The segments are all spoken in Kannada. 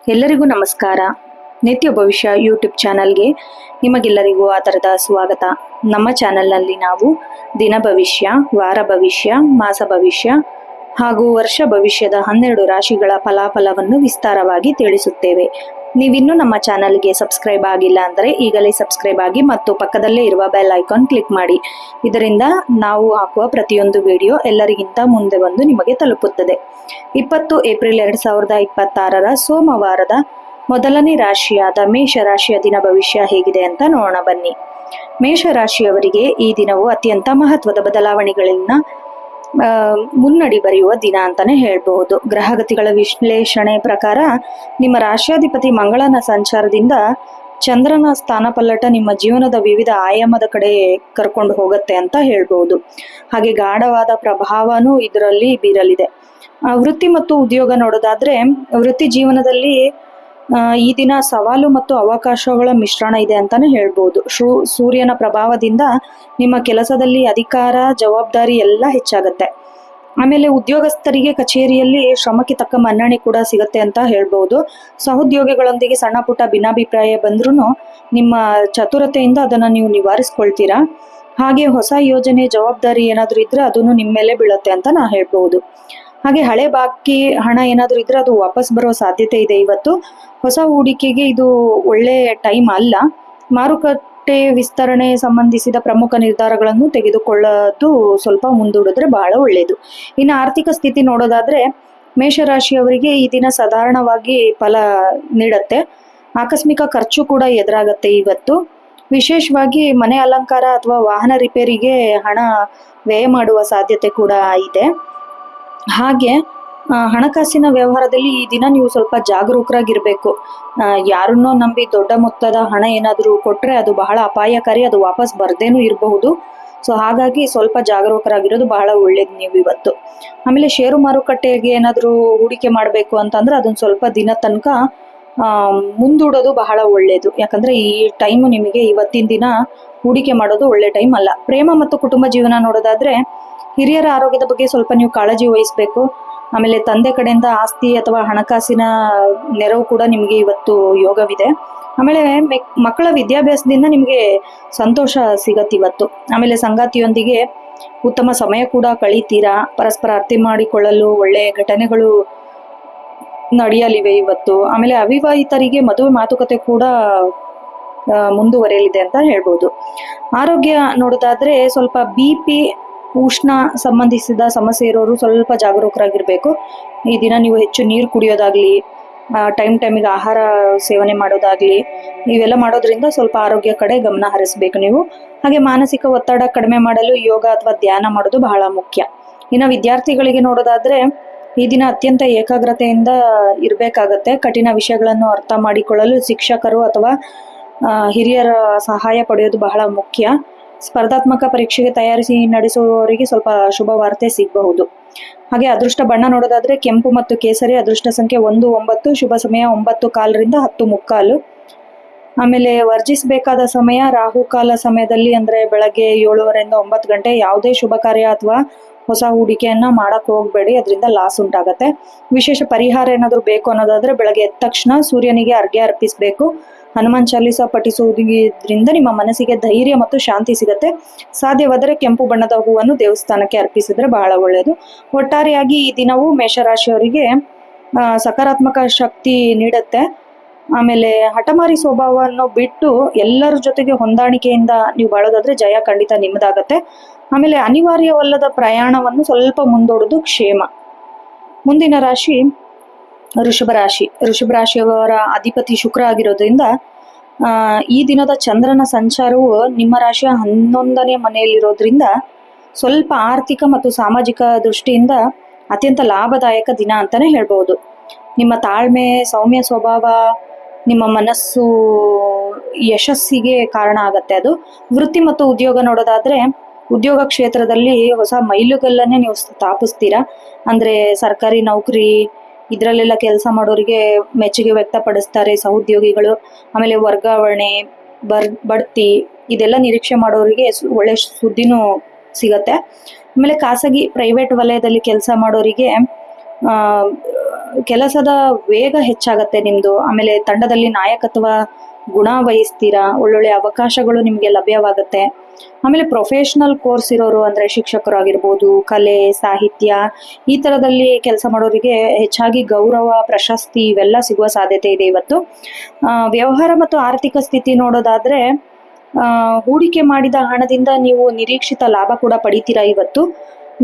ಎಲ್ಲರಿಗೂ ನಮಸ್ಕಾರ. ನಿತ್ಯ ಭವಿಷ್ಯ ಯೂಟ್ಯೂಬ್ ಚಾನಲ್ಗೆ ನಿಮಗೆಲ್ಲರಿಗೂ ಆಧಾರದ ಸ್ವಾಗತ. ನಮ್ಮ ಚಾನಲ್ನಲ್ಲಿ ನಾವು ದಿನ ಭವಿಷ್ಯ, ವಾರ ಭವಿಷ್ಯ, ಮಾಸ ಭವಿಷ್ಯ ಹಾಗೂ ವರ್ಷ ಭವಿಷ್ಯದ 12 ರಾಶಿಗಳ ಫಲಾಫಲವನ್ನು ವಿಸ್ತಾರವಾಗಿ ತಿಳಿಸುತ್ತೇವೆ. ನೀವಿನ್ನೂ ನಮ್ಮ ಚಾನಲ್ಗೆ ಸಬ್ಸ್ಕ್ರೈಬ್ ಆಗಿಲ್ಲ ಅಂದರೆ ಈಗಲೇ ಸಬ್ಸ್ಕ್ರೈಬ್ ಆಗಿ ಮತ್ತು ಪಕ್ಕದಲ್ಲೇ ಇರುವ ಬೆಲ್ ಐಕಾನ್ ಕ್ಲಿಕ್ ಮಾಡಿ. ಇದರಿಂದ ನಾವು ಹಾಕುವ ಪ್ರತಿಯೊಂದು ವಿಡಿಯೋ ಎಲ್ಲರಿಗಿಂತ ಮುಂದೆ ಬಂದು ನಿಮಗೆ ತಲುಪುತ್ತದೆ. 20 ಏಪ್ರಿಲ್ 2026 ಸೋಮವಾರದ ಮೊದಲನೇ ರಾಶಿಯಾದ ಮೇಷ ರಾಶಿಯ ದಿನ ಭವಿಷ್ಯ ಹೇಗಿದೆ ಅಂತ ನೋಡೋಣ ಬನ್ನಿ. ಮೇಷ ರಾಶಿಯವರಿಗೆ ಈ ದಿನವು ಅತ್ಯಂತ ಮಹತ್ವದ ಬದಲಾವಣೆಗಳಿಂದ ಮುನ್ನಡಿ ಬರೆಯುವ ದಿನ ಅಂತಾನೆ ಹೇಳ್ಬಹುದು. ಗ್ರಹಗತಿಗಳ ವಿಶ್ಲೇಷಣೆ ಪ್ರಕಾರ ನಿಮ್ಮ ರಾಶಿಯಾಧಿಪತಿ ಮಂಗಳನ ಸಂಚಾರದಿಂದ ಚಂದ್ರನ ಸ್ಥಾನಪಲ್ಲಟ ನಿಮ್ಮ ಜೀವನದ ವಿವಿಧ ಆಯಾಮದ ಕಡೆ ಕರ್ಕೊಂಡು ಹೋಗುತ್ತೆ ಅಂತ ಹೇಳ್ಬಹುದು. ಹಾಗೆ ಗಾಢವಾದ ಪ್ರಭಾವನೂ ಇದರಲ್ಲಿ ಬೀರಲಿದೆ. ವೃತ್ತಿ ಮತ್ತು ಉದ್ಯೋಗ ನೋಡೋದಾದ್ರೆ, ವೃತ್ತಿ ಜೀವನದಲ್ಲಿ ಈ ದಿನ ಸವಾಲು ಮತ್ತು ಅವಕಾಶಗಳ ಮಿಶ್ರಣ ಇದೆ ಅಂತಾನೆ ಹೇಳ್ಬೋದು. ಸೂರ್ಯನ ಪ್ರಭಾವದಿಂದ ನಿಮ್ಮ ಕೆಲಸದಲ್ಲಿ ಅಧಿಕಾರ, ಜವಾಬ್ದಾರಿ ಎಲ್ಲ ಹೆಚ್ಚಾಗತ್ತೆ. ಆಮೇಲೆ ಉದ್ಯೋಗಸ್ಥರಿಗೆ ಕಚೇರಿಯಲ್ಲಿ ಶ್ರಮಕ್ಕೆ ತಕ್ಕ ಮನ್ನಣೆ ಕೂಡ ಸಿಗತ್ತೆ ಅಂತ ಹೇಳ್ಬೋದು. ಸಹೋದ್ಯೋಗಿಗಳೊಂದಿಗೆ ಸಣ್ಣ ಪುಟ್ಟ ಭಿನ್ನಾಭಿಪ್ರಾಯ ಬಂದ್ರೂ ನಿಮ್ಮ ಚತುರತೆಯಿಂದ ಅದನ್ನ ನೀವು ನಿವಾರಿಸ್ಕೊಳ್ತೀರಾ. ಹಾಗೆ ಹೊಸ ಯೋಜನೆ, ಜವಾಬ್ದಾರಿ ಏನಾದ್ರೂ ಇದ್ರೆ ಅದನ್ನು ನಿಮ್ಮ ಮೇಲೆ ಬೀಳುತ್ತೆ ಅಂತ ನಾ ಹೇಳ್ಬೋದು. ಹಾಗೆ ಹಳೆ ಬಾಕಿ ಹಣ ಏನಾದ್ರೂ ಇದ್ರೆ ಅದು ವಾಪಸ್ ಬರೋ ಸಾಧ್ಯತೆ ಇದೆ ಇವತ್ತು. ಹೊಸ ಹೂಡಿಕೆಗೆ ಇದು ಒಳ್ಳೆ ಟೈಮ್ ಅಲ್ಲ. ಮಾರುಕಟ್ಟೆ ವಿಸ್ತರಣೆ ಸಂಬಂಧಿಸಿದ ಪ್ರಮುಖ ನಿರ್ಧಾರಗಳನ್ನು ತೆಗೆದುಕೊಳ್ಳೋದು ಸ್ವಲ್ಪ ಮುಂದೂಡಿದ್ರೆ ಬಹಳ ಒಳ್ಳೆಯದು. ಇನ್ನು ಆರ್ಥಿಕ ಸ್ಥಿತಿ ನೋಡೋದಾದ್ರೆ, ಮೇಷರಾಶಿಯವರಿಗೆ ಈ ದಿನ ಸಾಧಾರಣವಾಗಿ ಫಲ ನೀಡತ್ತೆ. ಆಕಸ್ಮಿಕ ಖರ್ಚು ಕೂಡ ಎದುರಾಗತ್ತೆ ಇವತ್ತು. ವಿಶೇಷವಾಗಿ ಮನೆ ಅಲಂಕಾರ ಅಥವಾ ವಾಹನ ರಿಪೇರಿಗೆ ಹಣ ವ್ಯಯ ಮಾಡುವ ಸಾಧ್ಯತೆ ಕೂಡ ಇದೆ. ಹಾಗೆ ಹಣಕಾಸಿನ ವ್ಯವಹಾರದಲ್ಲಿ ಈ ದಿನ ನೀವು ಸ್ವಲ್ಪ ಜಾಗರೂಕರಾಗಿರ್ಬೇಕು. ಯಾರನ್ನೋ ನಂಬಿ ದೊಡ್ಡ ಮೊತ್ತದ ಹಣ ಏನಾದರೂ ಕೊಟ್ರೆ ಅದು ಬಹಳ ಅಪಾಯಕಾರಿ, ಅದು ವಾಪಸ್ ಬರ್ದೇನೂ ಇರಬಹುದು. ಸೊ ಹಾಗಾಗಿ ಸ್ವಲ್ಪ ಜಾಗರೂಕರಾಗಿರೋದು ಬಹಳ ಒಳ್ಳೇದು ನೀವು ಇವತ್ತು. ಆಮೇಲೆ ಷೇರು ಮಾರುಕಟ್ಟೆಗೆ ಏನಾದರೂ ಹೂಡಿಕೆ ಮಾಡಬೇಕು ಅಂತಂದ್ರೆ ಅದನ್ನ ಸ್ವಲ್ಪ ದಿನ ತನಕ ಮುಂದೂಡೋದು ಬಹಳ ಒಳ್ಳೇದು. ಯಾಕಂದ್ರೆ ಈ ಟೈಮು ನಿಮಗೆ ಇವತ್ತಿನ ದಿನ ಹೂಡಿಕೆ ಮಾಡೋದು ಒಳ್ಳೆ ಟೈಮ್ ಅಲ್ಲ. ಪ್ರೇಮ ಮತ್ತು ಕುಟುಂಬ ಜೀವನ ನೋಡೋದಾದ್ರೆ, ಹಿರಿಯರ ಆರೋಗ್ಯದ ಬಗ್ಗೆ ಸ್ವಲ್ಪ ನೀವು ಕಾಳಜಿ ವಹಿಸಬೇಕು. ಆಮೇಲೆ ತಂದೆ ಕಡೆಯಿಂದ ಆಸ್ತಿ ಅಥವಾ ಹಣಕಾಸಿನ ನೆರವು ಕೂಡ ನಿಮಗೆ ಇವತ್ತು ಯೋಗವಿದೆ. ಆಮೇಲೆ ಮಕ್ಕಳ ವಿದ್ಯಾಭ್ಯಾಸದಿಂದ ನಿಮಗೆ ಸಂತೋಷ ಸಿಗತ್ತೆ ಇವತ್ತು. ಆಮೇಲೆ ಸಂಗಾತಿಯೊಂದಿಗೆ ಉತ್ತಮ ಸಮಯ ಕೂಡ ಕಳೀತೀರಾ. ಪರಸ್ಪರ ಅರ್ಥ ಮಾಡಿಕೊಳ್ಳಲು ಒಳ್ಳೆಯ ಘಟನೆಗಳು ನಡೆಯಲಿವೆ ಇವತ್ತು. ಆಮೇಲೆ ಅವಿವಾಹಿತರಿಗೆ ಮದುವೆ ಮಾತುಕತೆ ಕೂಡ ಮುಂದುವರೆಯಲಿದೆ ಅಂತ ಹೇಳ್ಬೋದು. ಆರೋಗ್ಯ ನೋಡೋದಾದ್ರೆ, ಸ್ವಲ್ಪ BP, ಉಷ್ಣ ಸಂಬಂಧಿಸಿದ ಸಮಸ್ಯೆ ಇರೋರು ಸ್ವಲ್ಪ ಜಾಗರೂಕರಾಗಿರ್ಬೇಕು. ಈ ದಿನ ನೀವು ಹೆಚ್ಚು ನೀರು ಕುಡಿಯೋದಾಗ್ಲಿ, ಟೈಮಿಗೆ ಆಹಾರ ಸೇವನೆ ಮಾಡೋದಾಗ್ಲಿ, ಇವೆಲ್ಲ ಮಾಡೋದ್ರಿಂದ ಸ್ವಲ್ಪ ಆರೋಗ್ಯ ಕಡೆ ಗಮನ ಹರಿಸ್ಬೇಕು ನೀವು. ಹಾಗೆ ಮಾನಸಿಕ ಒತ್ತಡ ಕಡಿಮೆ ಮಾಡಲು ಯೋಗ ಅಥವಾ ಧ್ಯಾನ ಮಾಡೋದು ಬಹಳ ಮುಖ್ಯ. ಇನ್ನು ವಿದ್ಯಾರ್ಥಿಗಳಿಗೆ ನೋಡೋದಾದ್ರೆ, ಈ ದಿನ ಅತ್ಯಂತ ಏಕಾಗ್ರತೆಯಿಂದ ಇರಬೇಕಾಗತ್ತೆ. ಕಠಿಣ ವಿಷಯಗಳನ್ನು ಅರ್ಥ ಮಾಡಿಕೊಳ್ಳಲು ಶಿಕ್ಷಕರು ಅಥವಾ ಹಿರಿಯರ ಸಹಾಯ ಪಡೆಯೋದು ಬಹಳ ಮುಖ್ಯ. ಸ್ಪರ್ಧಾತ್ಮಕ ಪರೀಕ್ಷೆಗೆ ತಯಾರಿಸಿ ನಡೆಸುವವರಿಗೆ ಸ್ವಲ್ಪ ಶುಭ ವಾರ್ತೆ ಸಿಗಬಹುದು. ಹಾಗೆ ಅದೃಷ್ಟ ಬಣ್ಣ ನೋಡೋದಾದ್ರೆ, ಕೆಂಪು ಮತ್ತು ಕೇಸರಿ. ಅದೃಷ್ಟ ಸಂಖ್ಯೆ 1, 9. ಶುಭ ಸಮಯ 9:15 ರಿಂದ 10:15. ಆಮೇಲೆ ವರ್ಜಿಸಬೇಕಾದ ಸಮಯ ರಾಹುಕಾಲ ಸಮಯದಲ್ಲಿ, ಅಂದ್ರೆ ಬೆಳಗ್ಗೆ 7:30 ರಿಂದ 9 ಗಂಟೆ. ಯಾವುದೇ ಶುಭ ಕಾರ್ಯ ಅಥವಾ ಹೊಸ ಹೂಡಿಕೆಯನ್ನ ಮಾಡಕ್ ಹೋಗ್ಬೇಡಿ, ಅದರಿಂದ ಲಾಸ್ ಉಂಟಾಗತ್ತೆ. ವಿಶೇಷ ಪರಿಹಾರ ಏನಾದ್ರು ಬೇಕು ಅನ್ನೋದಾದ್ರೆ, ಬೆಳಗ್ಗೆ ಎದ್ದ ತಕ್ಷಣ ಸೂರ್ಯನಿಗೆ ಅರ್ಘ್ಯ ಅರ್ಪಿಸಬೇಕು. ಹನುಮಾನ್ ಚಾಲೀಸ ಪಠಿಸುವುದರಿಂದ ನಿಮ್ಮ ಮನಸ್ಸಿಗೆ ಧೈರ್ಯ ಮತ್ತು ಶಾಂತಿ ಸಿಗತ್ತೆ. ಸಾಧ್ಯವಾದರೆ ಕೆಂಪು ಬಣ್ಣದ ಹೂವನ್ನು ದೇವಸ್ಥಾನಕ್ಕೆ ಅರ್ಪಿಸಿದ್ರೆ ಬಹಳ ಒಳ್ಳೆಯದು. ಒಟ್ಟಾರೆಯಾಗಿ ಈ ದಿನವು ಮೇಷರಾಶಿಯವರಿಗೆ ಸಕಾರಾತ್ಮಕ ಶಕ್ತಿ ನೀಡುತ್ತೆ. ಆಮೇಲೆ ಹಠಮಾರಿ ಸ್ವಭಾವವನ್ನು ಬಿಟ್ಟು ಎಲ್ಲರ ಜೊತೆಗೆ ಹೊಂದಾಣಿಕೆಯಿಂದ ನೀವು ಬಾಳೋದಾದ್ರೆ ಜಯ ಖಂಡಿತ ನಿಮ್ಮದಾಗತ್ತೆ. ಆಮೇಲೆ ಅನಿವಾರ್ಯವಲ್ಲದ ಪ್ರಯಾಣವನ್ನು ಸ್ವಲ್ಪ ಮುಂದೂಡೋದು ಕ್ಷೇಮ. ಮುಂದಿನ ರಾಶಿ ಋಷಭ ರಾಶಿ. ಋಷಭ ರಾಶಿಯವರ ಅಧಿಪತಿ ಶುಕ್ರ ಆಗಿರೋದ್ರಿಂದ ಈ ದಿನದ ಚಂದ್ರನ ಸಂಚಾರವು ನಿಮ್ಮ ರಾಶಿಯ 11ನೇ ಮನೆಯಲ್ಲಿರೋದ್ರಿಂದ ಸ್ವಲ್ಪ ಆರ್ಥಿಕ ಮತ್ತು ಸಾಮಾಜಿಕ ದೃಷ್ಟಿಯಿಂದ ಅತ್ಯಂತ ಲಾಭದಾಯಕ ದಿನ ಅಂತಾನೆ ಹೇಳ್ಬೋದು. ನಿಮ್ಮ ತಾಳ್ಮೆ, ಸೌಮ್ಯ ಸ್ವಭಾವ ನಿಮ್ಮ ಮನಸ್ಸು ಯಶಸ್ಸಿಗೆ ಕಾರಣ ಆಗತ್ತೆ ಅದು. ವೃತ್ತಿ ಮತ್ತು ಉದ್ಯೋಗ ನೋಡೋದಾದ್ರೆ, ಉದ್ಯೋಗ ಕ್ಷೇತ್ರದಲ್ಲಿ ಹೊಸ ಮೈಲುಗಲ್ಲನ್ನೇ ನೀವು ಸ್ಥಾಪಿಸ್ತೀರಾ. ಅಂದ್ರೆ ಸರ್ಕಾರಿ ನೌಕರಿ ಇದರಲ್ಲೆಲ್ಲ ಕೆಲಸ ಮಾಡೋರಿಗೆ ಮೆಚ್ಚುಗೆ ವ್ಯಕ್ತಪಡಿಸ್ತಾರೆ ಸಹೋದ್ಯೋಗಿಗಳು. ಆಮೇಲೆ ವರ್ಗಾವಣೆ, ಬಡ್ತಿ ಇದೆಲ್ಲ ನಿರೀಕ್ಷೆ ಮಾಡೋರಿಗೆ ಒಳ್ಳೆ ಸುದ್ದಿನೂ ಸಿಗತ್ತೆ. ಆಮೇಲೆ ಖಾಸಗಿ ಪ್ರೈವೇಟ್ ವಲಯದಲ್ಲಿ ಕೆಲಸ ಮಾಡೋರಿಗೆ ಕೆಲಸದ ವೇಗ ಹೆಚ್ಚಾಗತ್ತೆ ನಿಮ್ದು. ಆಮೇಲೆ ತಂಡದಲ್ಲಿ ನಾಯಕತ್ವ ಗುಣ ವಹಿಸ್ತೀರಾ, ಒಳ್ಳೊಳ್ಳೆ ಅವಕಾಶಗಳು ನಿಮಗೆ ಲಭ್ಯವಾಗುತ್ತೆ. ಆಮೇಲೆ ಪ್ರೊಫೆಷನಲ್ ಕೋರ್ಸ್ ಇರೋರು ಅಂದರೆ ಶಿಕ್ಷಕರಾಗಿರ್ಬೋದು, ಕಲೆ ಸಾಹಿತ್ಯ ಈ ಥರದಲ್ಲಿ ಕೆಲಸ ಮಾಡೋರಿಗೆ ಹೆಚ್ಚಾಗಿ ಗೌರವ ಪ್ರಶಸ್ತಿ ಇವೆಲ್ಲ ಸಿಗುವ ಸಾಧ್ಯತೆ ಇದೆ ಇವತ್ತು. ವ್ಯವಹಾರ ಮತ್ತು ಆರ್ಥಿಕ ಸ್ಥಿತಿ ನೋಡೋದಾದರೆ ಹೂಡಿಕೆ ಮಾಡಿದ ಹಣದಿಂದ ನೀವು ನಿರೀಕ್ಷಿತ ಲಾಭ ಕೂಡ ಪಡಿತೀರಾ ಇವತ್ತು.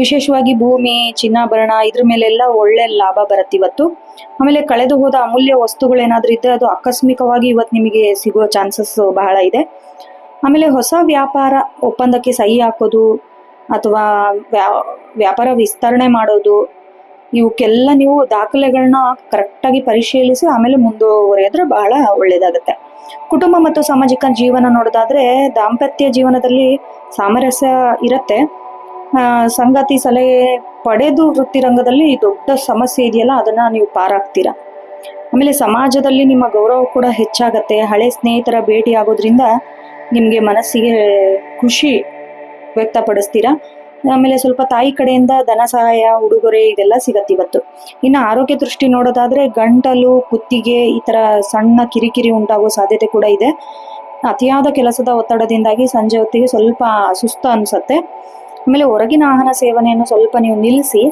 ವಿಶೇಷವಾಗಿ ಭೂಮಿ ಚಿನ್ನಾಭರಣ ಇದ್ರ ಮೇಲೆಲ್ಲ ಒಳ್ಳೆ ಲಾಭ ಬರುತ್ತೆ ಇವತ್ತು. ಆಮೇಲೆ ಕಳೆದು ಹೋದ ಅಮೂಲ್ಯ ವಸ್ತುಗಳೇನಾದ್ರೂ ಇದ್ದರೆ ಅದು ಆಕಸ್ಮಿಕವಾಗಿ ಇವತ್ತು ನಿಮಗೆ ಸಿಗುವ ಚಾನ್ಸಸ್ ಬಹಳ ಇದೆ. ಆಮೇಲೆ ಹೊಸ ವ್ಯಾಪಾರ ಒಪ್ಪಂದಕ್ಕೆ ಸಹಿ ಹಾಕೋದು ಅಥವಾ ವ್ಯಾಪಾರ ವಿಸ್ತರಣೆ ಮಾಡೋದು, ಇವಕ್ಕೆಲ್ಲ ನೀವು ದಾಖಲೆಗಳನ್ನ ಕರೆಕ್ಟಾಗಿ ಪರಿಶೀಲಿಸಿ ಆಮೇಲೆ ಮುಂದುವರೆಯೋದ್ರೆ ಬಹಳ ಒಳ್ಳೆಯದಾಗುತ್ತೆ. ಕುಟುಂಬ ಮತ್ತು ಸಾಮಾಜಿಕ ಜೀವನ ನೋಡೋದಾದ್ರೆ ದಾಂಪತ್ಯ ಜೀವನದಲ್ಲಿ ಸಾಮರಸ್ಯ ಇರುತ್ತೆ. ಸಂಗಾತಿ ಸಲಹೆ ಪಡೆದು ವೃತ್ತಿ ರಂಗದಲ್ಲಿ ದೊಡ್ಡ ಸಮಸ್ಯೆ ಇದೆಯಲ್ಲ ಅದನ್ನ ನೀವು ಪಾರಾಗ್ತೀರಾ. ಆಮೇಲೆ ಸಮಾಜದಲ್ಲಿ ನಿಮ್ಮ ಗೌರವ ಕೂಡ ಹೆಚ್ಚಾಗತ್ತೆ. ಹಳೆ ಸ್ನೇಹಿತರ ಭೇಟಿ ಆಗೋದ್ರಿಂದ ನಿಮಗೆ ಮನಸ್ಸಿಗೆ ಖುಷಿ ವ್ಯಕ್ತಪಡಿಸ್ತೀರಾ. ಆಮೇಲೆ ಸ್ವಲ್ಪ ತಾಯಿ ಕಡೆಯಿಂದ ಧನ ಸಹಾಯ ಉಡುಗೊರೆ ಇದೆಲ್ಲ ಸಿಗತ್ತೆ ಇವತ್ತು. ಇನ್ನು ಆರೋಗ್ಯ ದೃಷ್ಟಿ ನೋಡೋದಾದ್ರೆ ಗಂಟಲು ಕುತ್ತಿಗೆ ಈ ಥರ ಸಣ್ಣ ಕಿರಿಕಿರಿ ಉಂಟಾಗೋ ಸಾಧ್ಯತೆ ಕೂಡ ಇದೆ. ಅತಿಯಾದ ಕೆಲಸದ ಒತ್ತಡದಿಂದಾಗಿ ಸಂಜೆ ಹೊತ್ತಿಗೆ ಸ್ವಲ್ಪ ಸುಸ್ತು ಅನಿಸುತ್ತೆ. ಆಮೇಲೆ ಹೊರಗಿನ ಆಹಾರ ಸೇವನೆಯನ್ನು ಸ್ವಲ್ಪ ನೀವು ನಿಲ್ಲಿಸಿ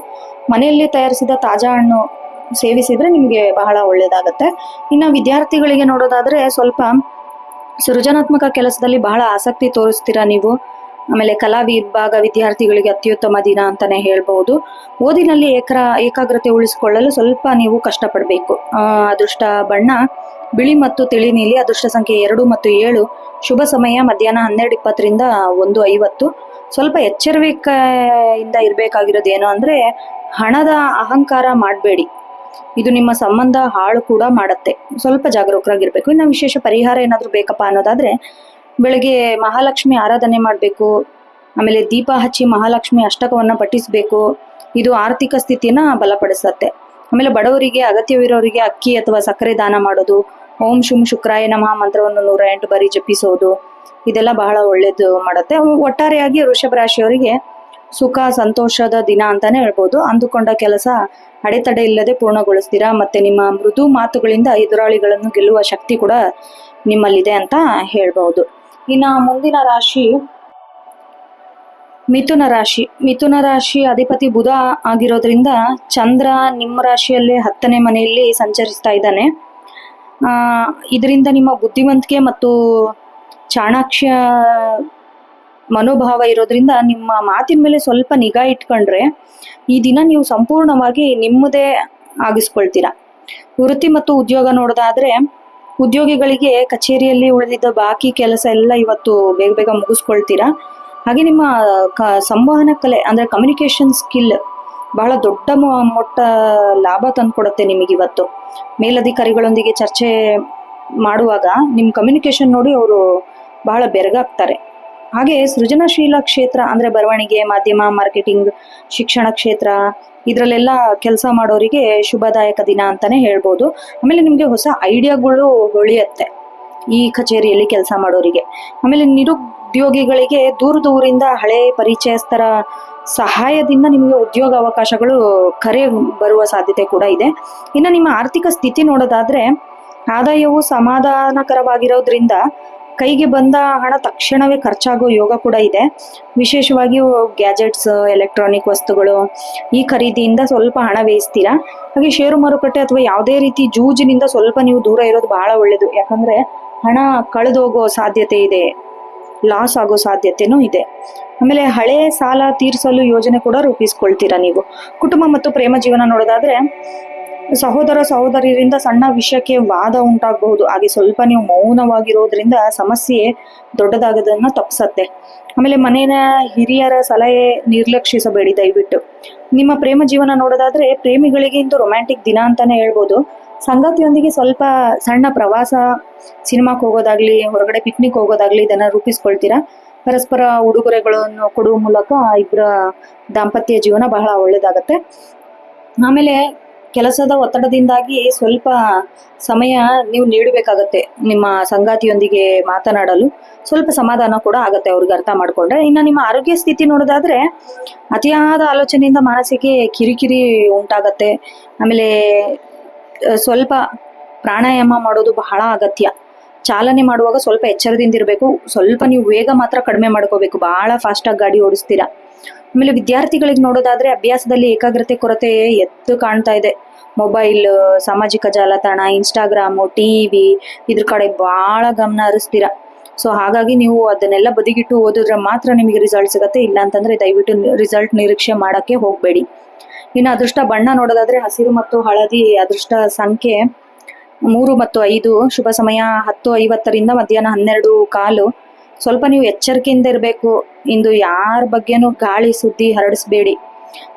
ಮನೆಯಲ್ಲಿ ತಯಾರಿಸಿದ ತಾಜಾ ಹಣ್ಣು ಸೇವಿಸಿದ್ರೆ ನಿಮಗೆ ಬಹಳ ಒಳ್ಳೆಯದಾಗತ್ತೆ. ಇನ್ನು ವಿದ್ಯಾರ್ಥಿಗಳಿಗೆ ನೋಡೋದಾದ್ರೆ ಸ್ವಲ್ಪ ಸೃಜನಾತ್ಮಕ ಕೆಲಸದಲ್ಲಿ ಬಹಳ ಆಸಕ್ತಿ ತೋರಿಸ್ತೀರಾ ನೀವು. ಆಮೇಲೆ ಕಲಾ ವಿಭಾಗ ವಿದ್ಯಾರ್ಥಿಗಳಿಗೆ ಅತ್ಯುತ್ತಮ ದಿನ ಅಂತಾನೆ ಹೇಳ್ಬಹುದು. ಓದಿನಲ್ಲಿ ಏಕಾಗ್ರತೆ ಉಳಿಸಿಕೊಳ್ಳಲು ಸ್ವಲ್ಪ ನೀವು ಕಷ್ಟಪಡಬೇಕು. ಅದೃಷ್ಟ ಬಣ್ಣ ಬಿಳಿ ಮತ್ತು ತಿಳಿ ನೀಲಿ, ಅದೃಷ್ಟ ಸಂಖ್ಯೆ 2 ಮತ್ತು 7, ಶುಭ ಸಮಯ ಮಧ್ಯಾಹ್ನ 12:20ರಿಂದ 1:50. ಸ್ವಲ್ಪ ಎಚ್ಚರಿಕೆಯಿಂದ ಇರಬೇಕಾಗಿರೋದು ಏನು ಅಂದರೆ ಹಣದ ಅಹಂಕಾರ ಮಾಡಬೇಡಿ, ಇದು ನಿಮ್ಮ ಸಂಬಂಧ ಹಾಳು ಕೂಡ ಮಾಡುತ್ತೆ. ಸ್ವಲ್ಪ ಜಾಗರೂಕರಾಗಿರ್ಬೇಕು. ಇನ್ನು ವಿಶೇಷ ಪರಿಹಾರ ಏನಾದರೂ ಬೇಕಪ್ಪ ಅನ್ನೋದಾದ್ರೆ ಬೆಳಗ್ಗೆ ಮಹಾಲಕ್ಷ್ಮಿ ಆರಾಧನೆ ಮಾಡಬೇಕು. ಆಮೇಲೆ ದೀಪ ಹಚ್ಚಿ ಮಹಾಲಕ್ಷ್ಮಿ ಅಷ್ಟಕವನ್ನು ಪಠಿಸಬೇಕು. ಇದು ಆರ್ಥಿಕ ಸ್ಥಿತಿನ ಬಲಪಡಿಸುತ್ತೆ. ಆಮೇಲೆ ಬಡವರಿಗೆ ಅಗತ್ಯವಿರೋರಿಗೆ ಅಕ್ಕಿ ಅಥವಾ ಸಕ್ಕರೆ ದಾನ ಮಾಡೋದು, ಓಂ ಶುಂ ಶುಕ್ರಾಯ ನಮಃ ಮಂತ್ರವನ್ನು 108 ಬಾರಿ ಜಪಿಸೋದು, ಇದೆಲ್ಲ ಬಹಳ ಒಳ್ಳೇದು ಮಾಡುತ್ತೆ. ಒಟ್ಟಾರೆಯಾಗಿ ವೃಷಭ ರಾಶಿಯವರಿಗೆ ಸುಖ ಸಂತೋಷದ ದಿನ ಅಂತಾನೆ ಹೇಳ್ಬೋದು. ಅಂದುಕೊಂಡ ಕೆಲಸ ಅಡೆತಡೆ ಇಲ್ಲದೆ ಪೂರ್ಣಗೊಳಿಸ್ತೀರಾ. ಮತ್ತೆ ನಿಮ್ಮ ಮೃದು ಮಾತುಗಳಿಂದ ಎದುರಾಳಿಗಳನ್ನು ಗೆಲ್ಲುವ ಶಕ್ತಿ ಕೂಡ ನಿಮ್ಮಲ್ಲಿದೆ ಅಂತ ಹೇಳ್ಬಹುದು. ಇನ್ನು ಮುಂದಿನ ರಾಶಿ ಮಿಥುನ ರಾಶಿ. ಮಿಥುನ ರಾಶಿ ಅಧಿಪತಿ ಬುಧ ಆಗಿರೋದ್ರಿಂದ ಚಂದ್ರ ನಿಮ್ಮ ರಾಶಿಯಲ್ಲೇ 10ನೇ ಮನೆಯಲ್ಲಿ ಸಂಚರಿಸ್ತಾ ಇದ್ದಾನೆ. ಇದರಿಂದ ನಿಮ್ಮ ಬುದ್ಧಿವಂತಿಕೆ ಮತ್ತು ಚಾಣಾಕ್ಷ ಮನೋಭಾವ ಇರೋದ್ರಿಂದ ನಿಮ್ಮ ಮಾತಿನ ಮೇಲೆ ಸ್ವಲ್ಪ ನಿಗಾ ಇಟ್ಕೊಂಡ್ರೆ ಈ ದಿನ ನೀವು ಸಂಪೂರ್ಣವಾಗಿ ನಿಮ್ಮದೇ ಆಗಿಸ್ಕೊಳ್ತೀರಾ. ವೃತ್ತಿ ಮತ್ತು ಉದ್ಯೋಗ ನೋಡೋದಾದ್ರೆ ಉದ್ಯೋಗಿಗಳಿಗೆ ಕಚೇರಿಯಲ್ಲಿ ಉಳಿದಿದ್ದ ಬಾಕಿ ಕೆಲಸ ಎಲ್ಲ ಇವತ್ತು ಬೇಗ ಬೇಗ ಮುಗಿಸ್ಕೊಳ್ತೀರಾ. ಹಾಗೆ ನಿಮ್ಮ ಸಂವಹನ ಕಲೆ ಅಂದ್ರೆ ಕಮ್ಯುನಿಕೇಶನ್ ಸ್ಕಿಲ್ ಬಹಳ ದೊಡ್ಡ ಮೊಟ್ಟ ಲಾಭ ತಂದುಕೊಡುತ್ತೆ ನಿಮಗಿವತ್ತು. ಮೇಲಧಿಕಾರಿಗಳೊಂದಿಗೆ ಚರ್ಚೆ ಮಾಡುವಾಗ ನಿಮ್ಮ ಕಮ್ಯುನಿಕೇಶನ್ ನೋಡಿ ಅವರು ಬಹಳ ಬೆರಗಾಗ್ತಾರೆ. ಹಾಗೆ ಸೃಜನಶೀಲ ಕ್ಷೇತ್ರ ಅಂದ್ರೆ ಬರವಣಿಗೆ, ಮಾಧ್ಯಮ, ಮಾರ್ಕೆಟಿಂಗ್, ಶಿಕ್ಷಣ ಕ್ಷೇತ್ರ ಇದರಲ್ಲೆಲ್ಲ ಕೆಲಸ ಮಾಡೋರಿಗೆ ಶುಭದಾಯಕ ದಿನ ಅಂತಾನೆ ಹೇಳ್ಬೋದು. ಆಮೇಲೆ ನಿಮಗೆ ಹೊಸ ಐಡಿಯಾಗಳು ಹೊಳೆಯುತ್ತೆ ಈ ಕಚೇರಿಯಲ್ಲಿ ಕೆಲಸ ಮಾಡೋರಿಗೆ. ಆಮೇಲೆ ನಿರುದ್ಯೋಗಿಗಳಿಗೆ ದೂರದಿಂದ ಹಳೆ ಪರಿಚಯಸ್ಥರ ಸಹಾಯದಿಂದ ನಿಮಗೆ ಉದ್ಯೋಗ ಅವಕಾಶಗಳು ಕರೆ ಬರುವ ಸಾಧ್ಯತೆ ಕೂಡ ಇದೆ. ಇನ್ನು ನಿಮ್ಮ ಆರ್ಥಿಕ ಸ್ಥಿತಿ ನೋಡೋದಾದ್ರೆ ಆದಾಯವು ಸಮಾಧಾನಕರವಾಗಿರೋದ್ರಿಂದ ಕೈಗೆ ಬಂದ ಹಣ ತಕ್ಷಣವೇ ಖರ್ಚಾಗೋ ಯೋಗ ಕೂಡ ಇದೆ. ವಿಶೇಷವಾಗಿ ಗ್ಯಾಜೆಟ್ಸ್, ಎಲೆಕ್ಟ್ರಾನಿಕ್ ವಸ್ತುಗಳು ಈ ಖರೀದಿಯಿಂದ ಸ್ವಲ್ಪ ಹಣ ವ್ಯಯಿಸ್ತೀರಾ. ಹಾಗೆ ಷೇರು ಮಾರುಕಟ್ಟೆ ಅಥವಾ ಯಾವುದೇ ರೀತಿ ಜೂಜಿನಿಂದ ಸ್ವಲ್ಪ ನೀವು ದೂರ ಇರೋದು ಬಹಳ ಒಳ್ಳೆಯದು. ಯಾಕಂದ್ರೆ ಹಣ ಕಳೆದೋಗೋ ಸಾಧ್ಯತೆ ಇದೆ, ಲಾಸ್ ಆಗೋ ಸಾಧ್ಯತೆನೂ ಇದೆ. ಆಮೇಲೆ ಹಳೆ ಸಾಲ ತೀರಿಸಲು ಯೋಜನೆ ಕೂಡ ರೂಪಿಸ್ಕೊಳ್ತೀರಾ ನೀವು. ಕುಟುಂಬ ಮತ್ತು ಪ್ರೇಮ ಜೀವನ ನೋಡೋದಾದ್ರೆ ಸಹೋದರ ಸಹೋದರಿಯರಿಂದ ಸಣ್ಣ ವಿಷಯಕ್ಕೆ ವಾದ ಉಂಟಾಗಬಹುದು. ಹಾಗೆ ಸ್ವಲ್ಪ ನೀವು ಮೌನವಾಗಿರೋದ್ರಿಂದ ಸಮಸ್ಯೆ ದೊಡ್ಡದಾಗದನ್ನ ತಪ್ಪಿಸತ್ತೆ. ಆಮೇಲೆ ಮನೆಯ ಹಿರಿಯರ ಸಲಹೆ ನಿರ್ಲಕ್ಷಿಸಬೇಡಿ ದಯವಿಟ್ಟು. ನಿಮ್ಮ ಪ್ರೇಮ ಜೀವನ ನೋಡೋದಾದ್ರೆ ಪ್ರೇಮಿಗಳಿಗೆ ಇಂದು ರೊಮ್ಯಾಂಟಿಕ್ ದಿನ ಅಂತಾನೆ ಹೇಳ್ಬೋದು. ಸಂಗಾತಿಯೊಂದಿಗೆ ಸ್ವಲ್ಪ ಸಣ್ಣ ಪ್ರವಾಸ, ಸಿನಿಮಾಕ್ಕೆ ಹೋಗೋದಾಗ್ಲಿ, ಹೊರಗಡೆ ಪಿಕ್ನಿಕ್ ಹೋಗೋದಾಗ್ಲಿ ಇದನ್ನ ರೂಪಿಸ್ಕೊಳ್ತೀರಾ. ಪರಸ್ಪರ ಉಡುಗೊರೆಗಳನ್ನು ಕೊಡುವ ಮೂಲಕ ಇಬ್ಬರ ದಾಂಪತ್ಯ ಜೀವನ ಬಹಳ ಒಳ್ಳೆಯದಾಗತ್ತೆ. ಆಮೇಲೆ ಕೆಲಸದ ಒತ್ತಡದಿಂದಾಗಿ ಸ್ವಲ್ಪ ಸಮಯ ನೀವು ನೀಡಬೇಕಾಗತ್ತೆ ನಿಮ್ಮ ಸಂಗಾತಿಯೊಂದಿಗೆ ಮಾತನಾಡಲು. ಸ್ವಲ್ಪ ಸಮಾಧಾನ ಕೂಡ ಆಗುತ್ತೆ ಅವ್ರಿಗೆ ಅರ್ಥ ಮಾಡ್ಕೊಂಡ್ರೆ. ಇನ್ನು ನಿಮ್ಮ ಆರೋಗ್ಯ ಸ್ಥಿತಿ ನೋಡೋದಾದ್ರೆ ಅತಿಯಾದ ಆಲೋಚನೆಯಿಂದ ಮಾನಸಿಕ ಕಿರಿಕಿರಿ ಉಂಟಾಗತ್ತೆ. ಆಮೇಲೆ ಸ್ವಲ್ಪ ಪ್ರಾಣಾಯಾಮ ಮಾಡೋದು ಬಹಳ ಅಗತ್ಯ. ಚಾಲನೆ ಮಾಡುವಾಗ ಸ್ವಲ್ಪ ಎಚ್ಚರದಿಂದ ಇರಬೇಕು. ಸ್ವಲ್ಪ ನೀವು ವೇಗ ಮಾತ್ರ ಕಡಿಮೆ ಮಾಡ್ಕೋಬೇಕು, ಬಹಳ ಫಾಸ್ಟಾಗಿ ಗಾಡಿ ಓಡಿಸ್ತೀರಾ. ಆಮೇಲೆ ವಿದ್ಯಾರ್ಥಿಗಳಿಗೆ ನೋಡೋದಾದ್ರೆ ಅಭ್ಯಾಸದಲ್ಲಿ ಏಕಾಗ್ರತೆ ಕೊರತೆ ಎದ್ದು ಕಾಣ್ತಾ ಇದೆ. ಮೊಬೈಲ್, ಸಾಮಾಜಿಕ ಜಾಲತಾಣ, ಇನ್ಸ್ಟಾಗ್ರಾಮು, ಟಿವಿ ಇದ್ರ ಕಡೆ ಬಹಳ ಗಮನ ಹರಿಸ್ತೀರಾ. ಸೊ ಹಾಗಾಗಿ ನೀವು ಅದನ್ನೆಲ್ಲ ಬದಿಗಿಟ್ಟು ಓದಿದ್ರೆ ಮಾತ್ರ ನಿಮಗೆ ರಿಸಲ್ಟ್ ಸಿಗುತ್ತೆ. ಇಲ್ಲ ಅಂತಂದ್ರೆ ದಯವಿಟ್ಟು ರಿಸಲ್ಟ್ ನಿರೀಕ್ಷೆ ಮಾಡಕ್ಕೆ ಹೋಗಬೇಡಿ. ಇನ್ನು ಅದೃಷ್ಟ ಬಣ್ಣ ನೋಡೋದಾದ್ರೆ ಹಸಿರು ಮತ್ತು ಹಳದಿ. ಅದೃಷ್ಟ ಸಂಖ್ಯೆ 3 ಮತ್ತು 5. ಶುಭ ಸಮಯ 10:50 ಮಧ್ಯಾಹ್ನ 12:15. ಸ್ವಲ್ಪ ನೀವು ಎಚ್ಚರಿಕೆಯಿಂದ ಇರಬೇಕು. ಇಂದು ಯಾರ ಬಗ್ಗೆನೂ ಗಾಳಿ ಸುದ್ದಿ ಹರಡಿಸ್ಬೇಡಿ.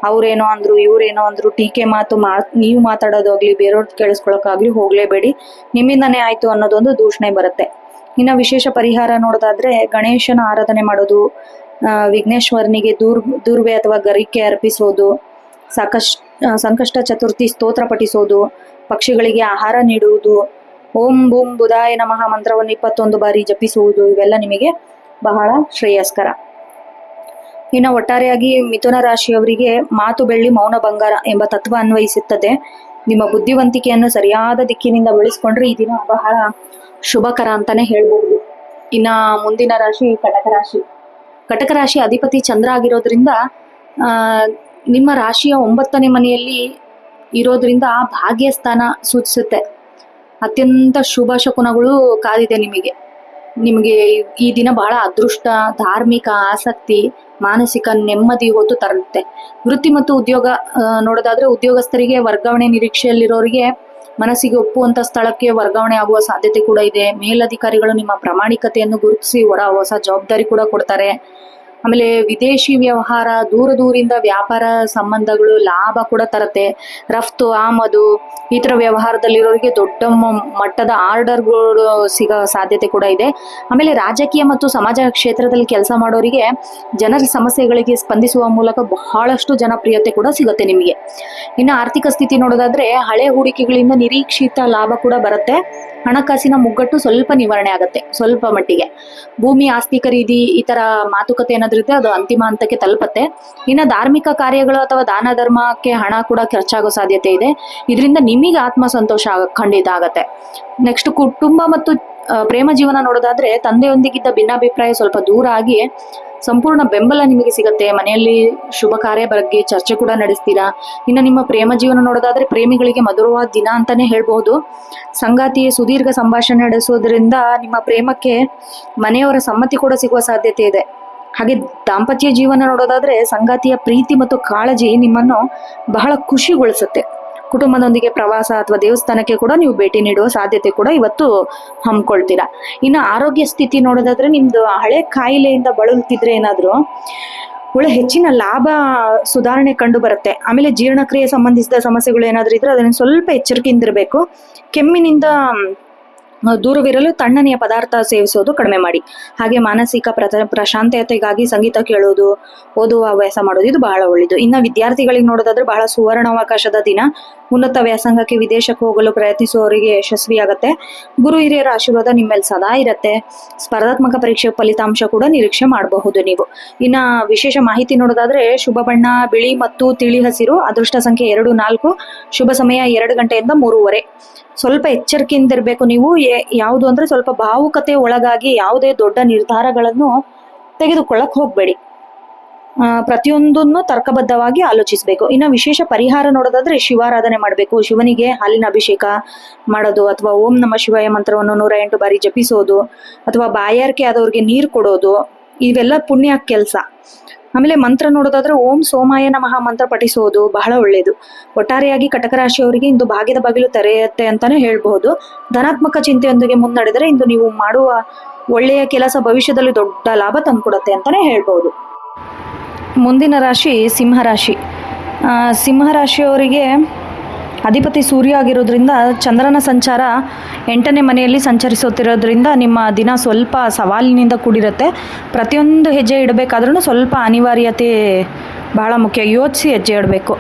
ಅವ್ರೇನೋ ಅಂದ್ರು, ಇವ್ರೇನೋ ಅಂದ್ರು, ಟೀಕೆ ಮಾತು ನೀವು ಮಾತಾಡೋದಾಗ್ಲಿ, ಬೇರೆಯವ್ರದ್ದು ಕೇಳಿಸ್ಕೊಳಕ್ಕಾಗ್ಲಿ ಹೋಗ್ಲೇಬೇಡಿ. ನಿಮ್ಮಿಂದನೇ ಆಯ್ತು ಅನ್ನೋದೊಂದು ದೂಷಣೆ ಬರುತ್ತೆ. ಇನ್ನು ವಿಶೇಷ ಪರಿಹಾರ ನೋಡೋದಾದ್ರೆ ಗಣೇಶನ ಆರಾಧನೆ ಮಾಡೋದು, ವಿಘ್ನೇಶ್ವರನಿಗೆ ದೂರ್ವೆ ಅಥವಾ ಗರಿಕೆ ಅರ್ಪಿಸೋದು, ಸಂಕಷ್ಟ ಚತುರ್ಥಿ ಸ್ತೋತ್ರ ಪಠಿಸೋದು, ಪಕ್ಷಿಗಳಿಗೆ ಆಹಾರ ನೀಡುವುದು, ಓಂ ಬೂಂ ಬುಧಾಯ ನಮಃ ಮಂತ್ರವನ್ನು 21 ಬಾರಿ ಜಪಿಸುವುದು, ಇವೆಲ್ಲ ನಿಮಗೆ ಬಹಳ ಶ್ರೇಯಸ್ಕರ. ಇನ್ನು ಒಟ್ಟಾರೆಯಾಗಿ ಮಿಥುನ ರಾಶಿಯವರಿಗೆ ಮಾತು ಬೆಳ್ಳಿ ಮೌನ ಬಂಗಾರ ಎಂಬ ತತ್ವ ಅನ್ವಯಿಸುತ್ತದೆ. ನಿಮ್ಮ ಬುದ್ಧಿವಂತಿಕೆಯನ್ನು ಸರಿಯಾದ ದಿಕ್ಕಿನಿಂದ ಬೆಳೆಸ್ಕೊಂಡ್ರೆ ಈ ದಿನ ಬಹಳ ಶುಭಕರ ಅಂತಾನೆ ಹೇಳ್ಬಹುದು. ಇನ್ನ ಮುಂದಿನ ರಾಶಿ ಕಟಕ ರಾಶಿ. ಕಟಕ ರಾಶಿ ಅಧಿಪತಿ ಚಂದ್ರ ಆಗಿರೋದ್ರಿಂದ ನಿಮ್ಮ ರಾಶಿಯ 9ನೇ ಮನೆಯಲ್ಲಿ ಇರೋದ್ರಿಂದ ಭಾಗ್ಯಸ್ಥಾನ ಸೂಚಿಸುತ್ತೆ. ಅತ್ಯಂತ ಶುಭ ಶಕುನಗಳು ಕಾದಿದೆ ನಿಮಗೆ ಈ ದಿನ ಬಹಳ ಅದೃಷ್ಟ, ಧಾರ್ಮಿಕ ಆಸಕ್ತಿ, ಮಾನಸಿಕ ನೆಮ್ಮದಿ ಹೊತ್ತು ತರುತ್ತೆ. ವೃತ್ತಿ ಮತ್ತು ಉದ್ಯೋಗ ನೋಡೋದಾದ್ರೆ ಉದ್ಯೋಗಸ್ಥರಿಗೆ ವರ್ಗಾವಣೆ ನಿರೀಕ್ಷೆಯಲ್ಲಿರೋರಿಗೆ ಮನಸ್ಸಿಗೆ ಒಪ್ಪುವಂತ ಸ್ಥಳಕ್ಕೆ ವರ್ಗಾವಣೆ ಆಗುವ ಸಾಧ್ಯತೆ ಕೂಡ ಇದೆ. ಮೇಲಧಿಕಾರಿಗಳು ನಿಮ್ಮ ಪ್ರಾಮಾಣಿಕತೆಯನ್ನು ಗುರುತಿಸಿ ಹೊಸ ಜವಾಬ್ದಾರಿ ಕೂಡ ಕೊಡ್ತಾರೆ. ಆಮೇಲೆ ವಿದೇಶಿ ವ್ಯವಹಾರ, ದೂರದಿಂದ ವ್ಯಾಪಾರ ಸಂಬಂಧಗಳು ಲಾಭ ಕೂಡ ತರುತ್ತೆ. ರಫ್ತು ಆಮದು ಈ ಥರ ವ್ಯವಹಾರದಲ್ಲಿರೋರಿಗೆ ದೊಡ್ಡ ಮಟ್ಟದ ಆರ್ಡರ್ಗಳು ಸಿಗೋ ಸಾಧ್ಯತೆ ಕೂಡ ಇದೆ. ಆಮೇಲೆ ರಾಜಕೀಯ ಮತ್ತು ಸಮಾಜ ಕ್ಷೇತ್ರದಲ್ಲಿ ಕೆಲಸ ಮಾಡೋರಿಗೆ ಜನರ ಸಮಸ್ಯೆಗಳಿಗೆ ಸ್ಪಂದಿಸುವ ಮೂಲಕ ಬಹಳಷ್ಟು ಜನಪ್ರಿಯತೆ ಕೂಡ ಸಿಗುತ್ತೆ ನಿಮಗೆ. ಇನ್ನು ಆರ್ಥಿಕ ಸ್ಥಿತಿ ನೋಡೋದಾದ್ರೆ ಹಳೆ ಹೂಡಿಕೆಗಳಿಂದ ನಿರೀಕ್ಷಿತ ಲಾಭ ಕೂಡ ಬರುತ್ತೆ. ಹಣಕಾಸಿನ ಮುಗ್ಗಟ್ಟು ಸ್ವಲ್ಪ ನಿವಾರಣೆ ಆಗುತ್ತೆ, ಸ್ವಲ್ಪ ಮಟ್ಟಿಗೆ. ಭೂಮಿ ಆಸ್ತಿ ಖರೀದಿ ಈ ತರ ಮಾತುಕತೆ ಏನಾದ್ರೂ ಇದ್ರೆ ಅದು ಅಂತಿಮ ಹಂತಕ್ಕೆ ತಲುಪತ್ತೆ. ಇನ್ನು ಧಾರ್ಮಿಕ ಕಾರ್ಯಗಳು ಅಥವಾ ದಾನ ಧರ್ಮಕ್ಕೆ ಹಣ ಕೂಡ ಖರ್ಚಾಗೋ ಸಾಧ್ಯತೆ ಇದೆ. ಇದರಿಂದ ನಿಮಗೆ ಆತ್ಮಸಂತೋಷ ಖಂಡಿತ ಆಗತ್ತೆ. ನೆಕ್ಸ್ಟ್ ಕುಟುಂಬ ಮತ್ತು ಪ್ರೇಮ ಜೀವನ ನೋಡೋದಾದ್ರೆ ತಂದೆಯೊಂದಿಗಿದ್ದ ಭಿನ್ನಾಭಿಪ್ರಾಯ ಸ್ವಲ್ಪ ದೂರ ಆಗಿ ಸಂಪೂರ್ಣ ಬೆಂಬಲ ನಿಮಗೆ ಸಿಗುತ್ತೆ. ಮನೆಯಲ್ಲಿ ಶುಭ ಕಾರ್ಯ ಬಗ್ಗೆ ಚರ್ಚೆ ಕೂಡ ನಡೆಸ್ತೀರಾ. ಇನ್ನು ನಿಮ್ಮ ಪ್ರೇಮ ಜೀವನ ನೋಡೋದಾದ್ರೆ ಪ್ರೇಮಿಗಳಿಗೆ ಮಧುರವಾದ ದಿನ ಅಂತಾನೆ ಹೇಳ್ಬಹುದು. ಸಂಗಾತಿ ಸುದೀರ್ಘ ಸಂಭಾಷಣೆ ನಡೆಸೋದ್ರಿಂದ ನಿಮ್ಮ ಪ್ರೇಮಕ್ಕೆ ಮನೆಯವರ ಸಮ್ಮತಿ ಕೂಡ ಸಿಗುವ ಸಾಧ್ಯತೆ ಇದೆ. ಹಾಗೆ ದಾಂಪತ್ಯ ಜೀವನ ನೋಡೋದಾದ್ರೆ ಸಂಗಾತಿಯ ಪ್ರೀತಿ ಮತ್ತು ಕಾಳಜಿ ನಿಮ್ಮನ್ನು ಬಹಳ ಖುಷಿಗೊಳಿಸುತ್ತೆ. ಕುಟುಂಬದೊಂದಿಗೆ ಪ್ರವಾಸ ಅಥವಾ ದೇವಸ್ಥಾನಕ್ಕೆ ಕೂಡ ನೀವು ಭೇಟಿ ನೀಡುವ ಸಾಧ್ಯತೆ ಕೂಡ ಇವತ್ತು ಹಮ್ಮಿಕೊಳ್ತೀರಾ. ಇನ್ನು ಆರೋಗ್ಯ ಸ್ಥಿತಿ ನೋಡೋದಾದ್ರೆ ನಿಮ್ದು ಹಳೆ ಕಾಯಿಲೆಯಿಂದ ಬಳಲುತ್ತಿದ್ರೆ ಏನಾದ್ರು ಹೆಚ್ಚಿನ ಲಾಭ ಸುಧಾರಣೆ ಕಂಡು ಬರುತ್ತೆ. ಆಮೇಲೆ ಜೀರ್ಣಕ್ರಿಯೆ ಸಂಬಂಧಿಸಿದ ಸಮಸ್ಯೆಗಳು ಏನಾದ್ರೂ ಇದ್ರೆ ಅದನ್ನು ಸ್ವಲ್ಪ ಎಚ್ಚರಿಕೆಯಿಂದ ಇರಬೇಕು. ಕೆಮ್ಮಿನಿಂದ ದೂರವಿರಲು ತಣ್ಣನೆಯ ಪದಾರ್ಥ ಸೇವಿಸೋದು ಕಡಿಮೆ ಮಾಡಿ. ಹಾಗೆ ಮಾನಸಿಕ ಪ್ರಶಾಂತತೆಗಾಗಿ ಸಂಗೀತ ಕೇಳೋದು, ಓದುವ ಹವ್ಯಾಸ ಮಾಡೋದು ಇದು ಬಹಳ ಒಳ್ಳೆಯದು. ಇನ್ನು ವಿದ್ಯಾರ್ಥಿಗಳಿಗೆ ನೋಡೋದಾದ್ರೆ ಬಹಳ ಸುವರ್ಣಾವಕಾಶದ ದಿನ. ಉನ್ನತ ವ್ಯಾಸಂಗಕ್ಕೆ ವಿದೇಶಕ್ಕೆ ಹೋಗಲು ಪ್ರಯತ್ನಿಸುವವರಿಗೆ ಯಶಸ್ವಿಯಾಗತ್ತೆ. ಗುರು ಹಿರಿಯರ ಆಶೀರ್ವಾದ ನಿಮ್ಮ ಮೇಲೆ ಸದಾ ಇರುತ್ತೆ. ಸ್ಪರ್ಧಾತ್ಮಕ ಪರೀಕ್ಷೆ ಫಲಿತಾಂಶ ಕೂಡ ನಿರೀಕ್ಷೆ ಮಾಡಬಹುದು ನೀವು. ಇನ್ನ ವಿಶೇಷ ಮಾಹಿತಿ ನೋಡೋದಾದ್ರೆ ಶುಭ ಬಣ್ಣ ಬಿಳಿ ಮತ್ತು ತಿಳಿ ಹಸಿರು. ಅದೃಷ್ಟ ಸಂಖ್ಯೆ 2, 4. ಶುಭ ಸಮಯ 2 ಗಂಟೆಯಿಂದ 3:30. ಸ್ವಲ್ಪ ಎಚ್ಚರಿಕೆಯಿಂದ ಇರಬೇಕು ನೀವು. ಯಾವುದು ಅಂದ್ರೆ ಸ್ವಲ್ಪ ಭಾವುಕತೆ ಒಳಗಾಗಿ ಯಾವುದೇ ದೊಡ್ಡ ನಿರ್ಧಾರಗಳನ್ನು ತೆಗೆದುಕೊಳ್ಳಕ್ ಹೋಗ್ಬೇಡಿ. ಪ್ರತಿಯೊಂದನ್ನು ತರ್ಕಬದ್ಧವಾಗಿ ಆಲೋಚಿಸಬೇಕು. ಇನ್ನು ವಿಶೇಷ ಪರಿಹಾರ ನೋಡೋದಾದ್ರೆ ಶಿವಾರಾಧನೆ ಮಾಡಬೇಕು. ಶಿವನಿಗೆ ಹಾಲಿನ ಅಭಿಷೇಕ ಮಾಡೋದು ಅಥವಾ ಓಂ ನಮ ಶಿವಾಯ ಮಂತ್ರವನ್ನು 108 ಬಾರಿ ಜಪಿಸೋದು ಅಥವಾ ಬಾಯಾರಿಕೆ ಆದವ್ರಿಗೆ ನೀರು ಕೊಡೋದು ಇವೆಲ್ಲ ಪುಣ್ಯ ಕೆಲಸ. ಆಮೇಲೆ ಮಂತ್ರ ನೋಡೋದಾದ್ರೆ ಓಂ ಸೋಮಾಯ ನಮಃ ಮಂತ್ರ ಪಠಿಸೋದು ಬಹಳ ಒಳ್ಳೆಯದು. ಒಟ್ಟಾರೆಯಾಗಿ ಕಟಕ ರಾಶಿಯವರಿಗೆ ಇಂದು ಭಾಗ್ಯದ ಬಾಗಿಲು ತೆರೆಯುತ್ತೆ ಅಂತಾನೆ ಹೇಳ್ಬಹುದು. ಧನಾತ್ಮಕ ಚಿಂತೆಯೊಂದಿಗೆ ಮುನ್ನಡೆದರೆ ಇಂದು ನೀವು ಮಾಡುವ ಒಳ್ಳೆಯ ಕೆಲಸ ಭವಿಷ್ಯದಲ್ಲಿ ದೊಡ್ಡ ಲಾಭ ತಂದುಕೊಡುತ್ತೆ ಅಂತಾನೆ ಹೇಳ್ಬಹುದು. ಮುಂದಿನ ರಾಶಿ ಸಿಂಹರಾಶಿ. ಸಿಂಹರಾಶಿಯವರಿಗೆ ಅಧಿಪತಿ ಸೂರ್ಯ ಆಗಿರೋದ್ರಿಂದ ಚಂದ್ರನ ಸಂಚಾರ 8ನೇ ಮನೆಯಲ್ಲಿ ಸಂಚರಿಸುತ್ತಿರೋದ್ರಿಂದ ನಿಮ್ಮ ದಿನ ಸ್ವಲ್ಪ ಸವಾಲಿನಿಂದ ಕೂಡಿರುತ್ತೆ. ಪ್ರತಿಯೊಂದು ಹೆಜ್ಜೆ ಇಡಬೇಕಾದ್ರೂ ಸ್ವಲ್ಪ ಅನಿವಾರ್ಯತೆ ಬಹಳ ಮುಖ್ಯ. ಯೋಚಿಸಿ ಹೆಜ್ಜೆ ಇಡಬೇಕು.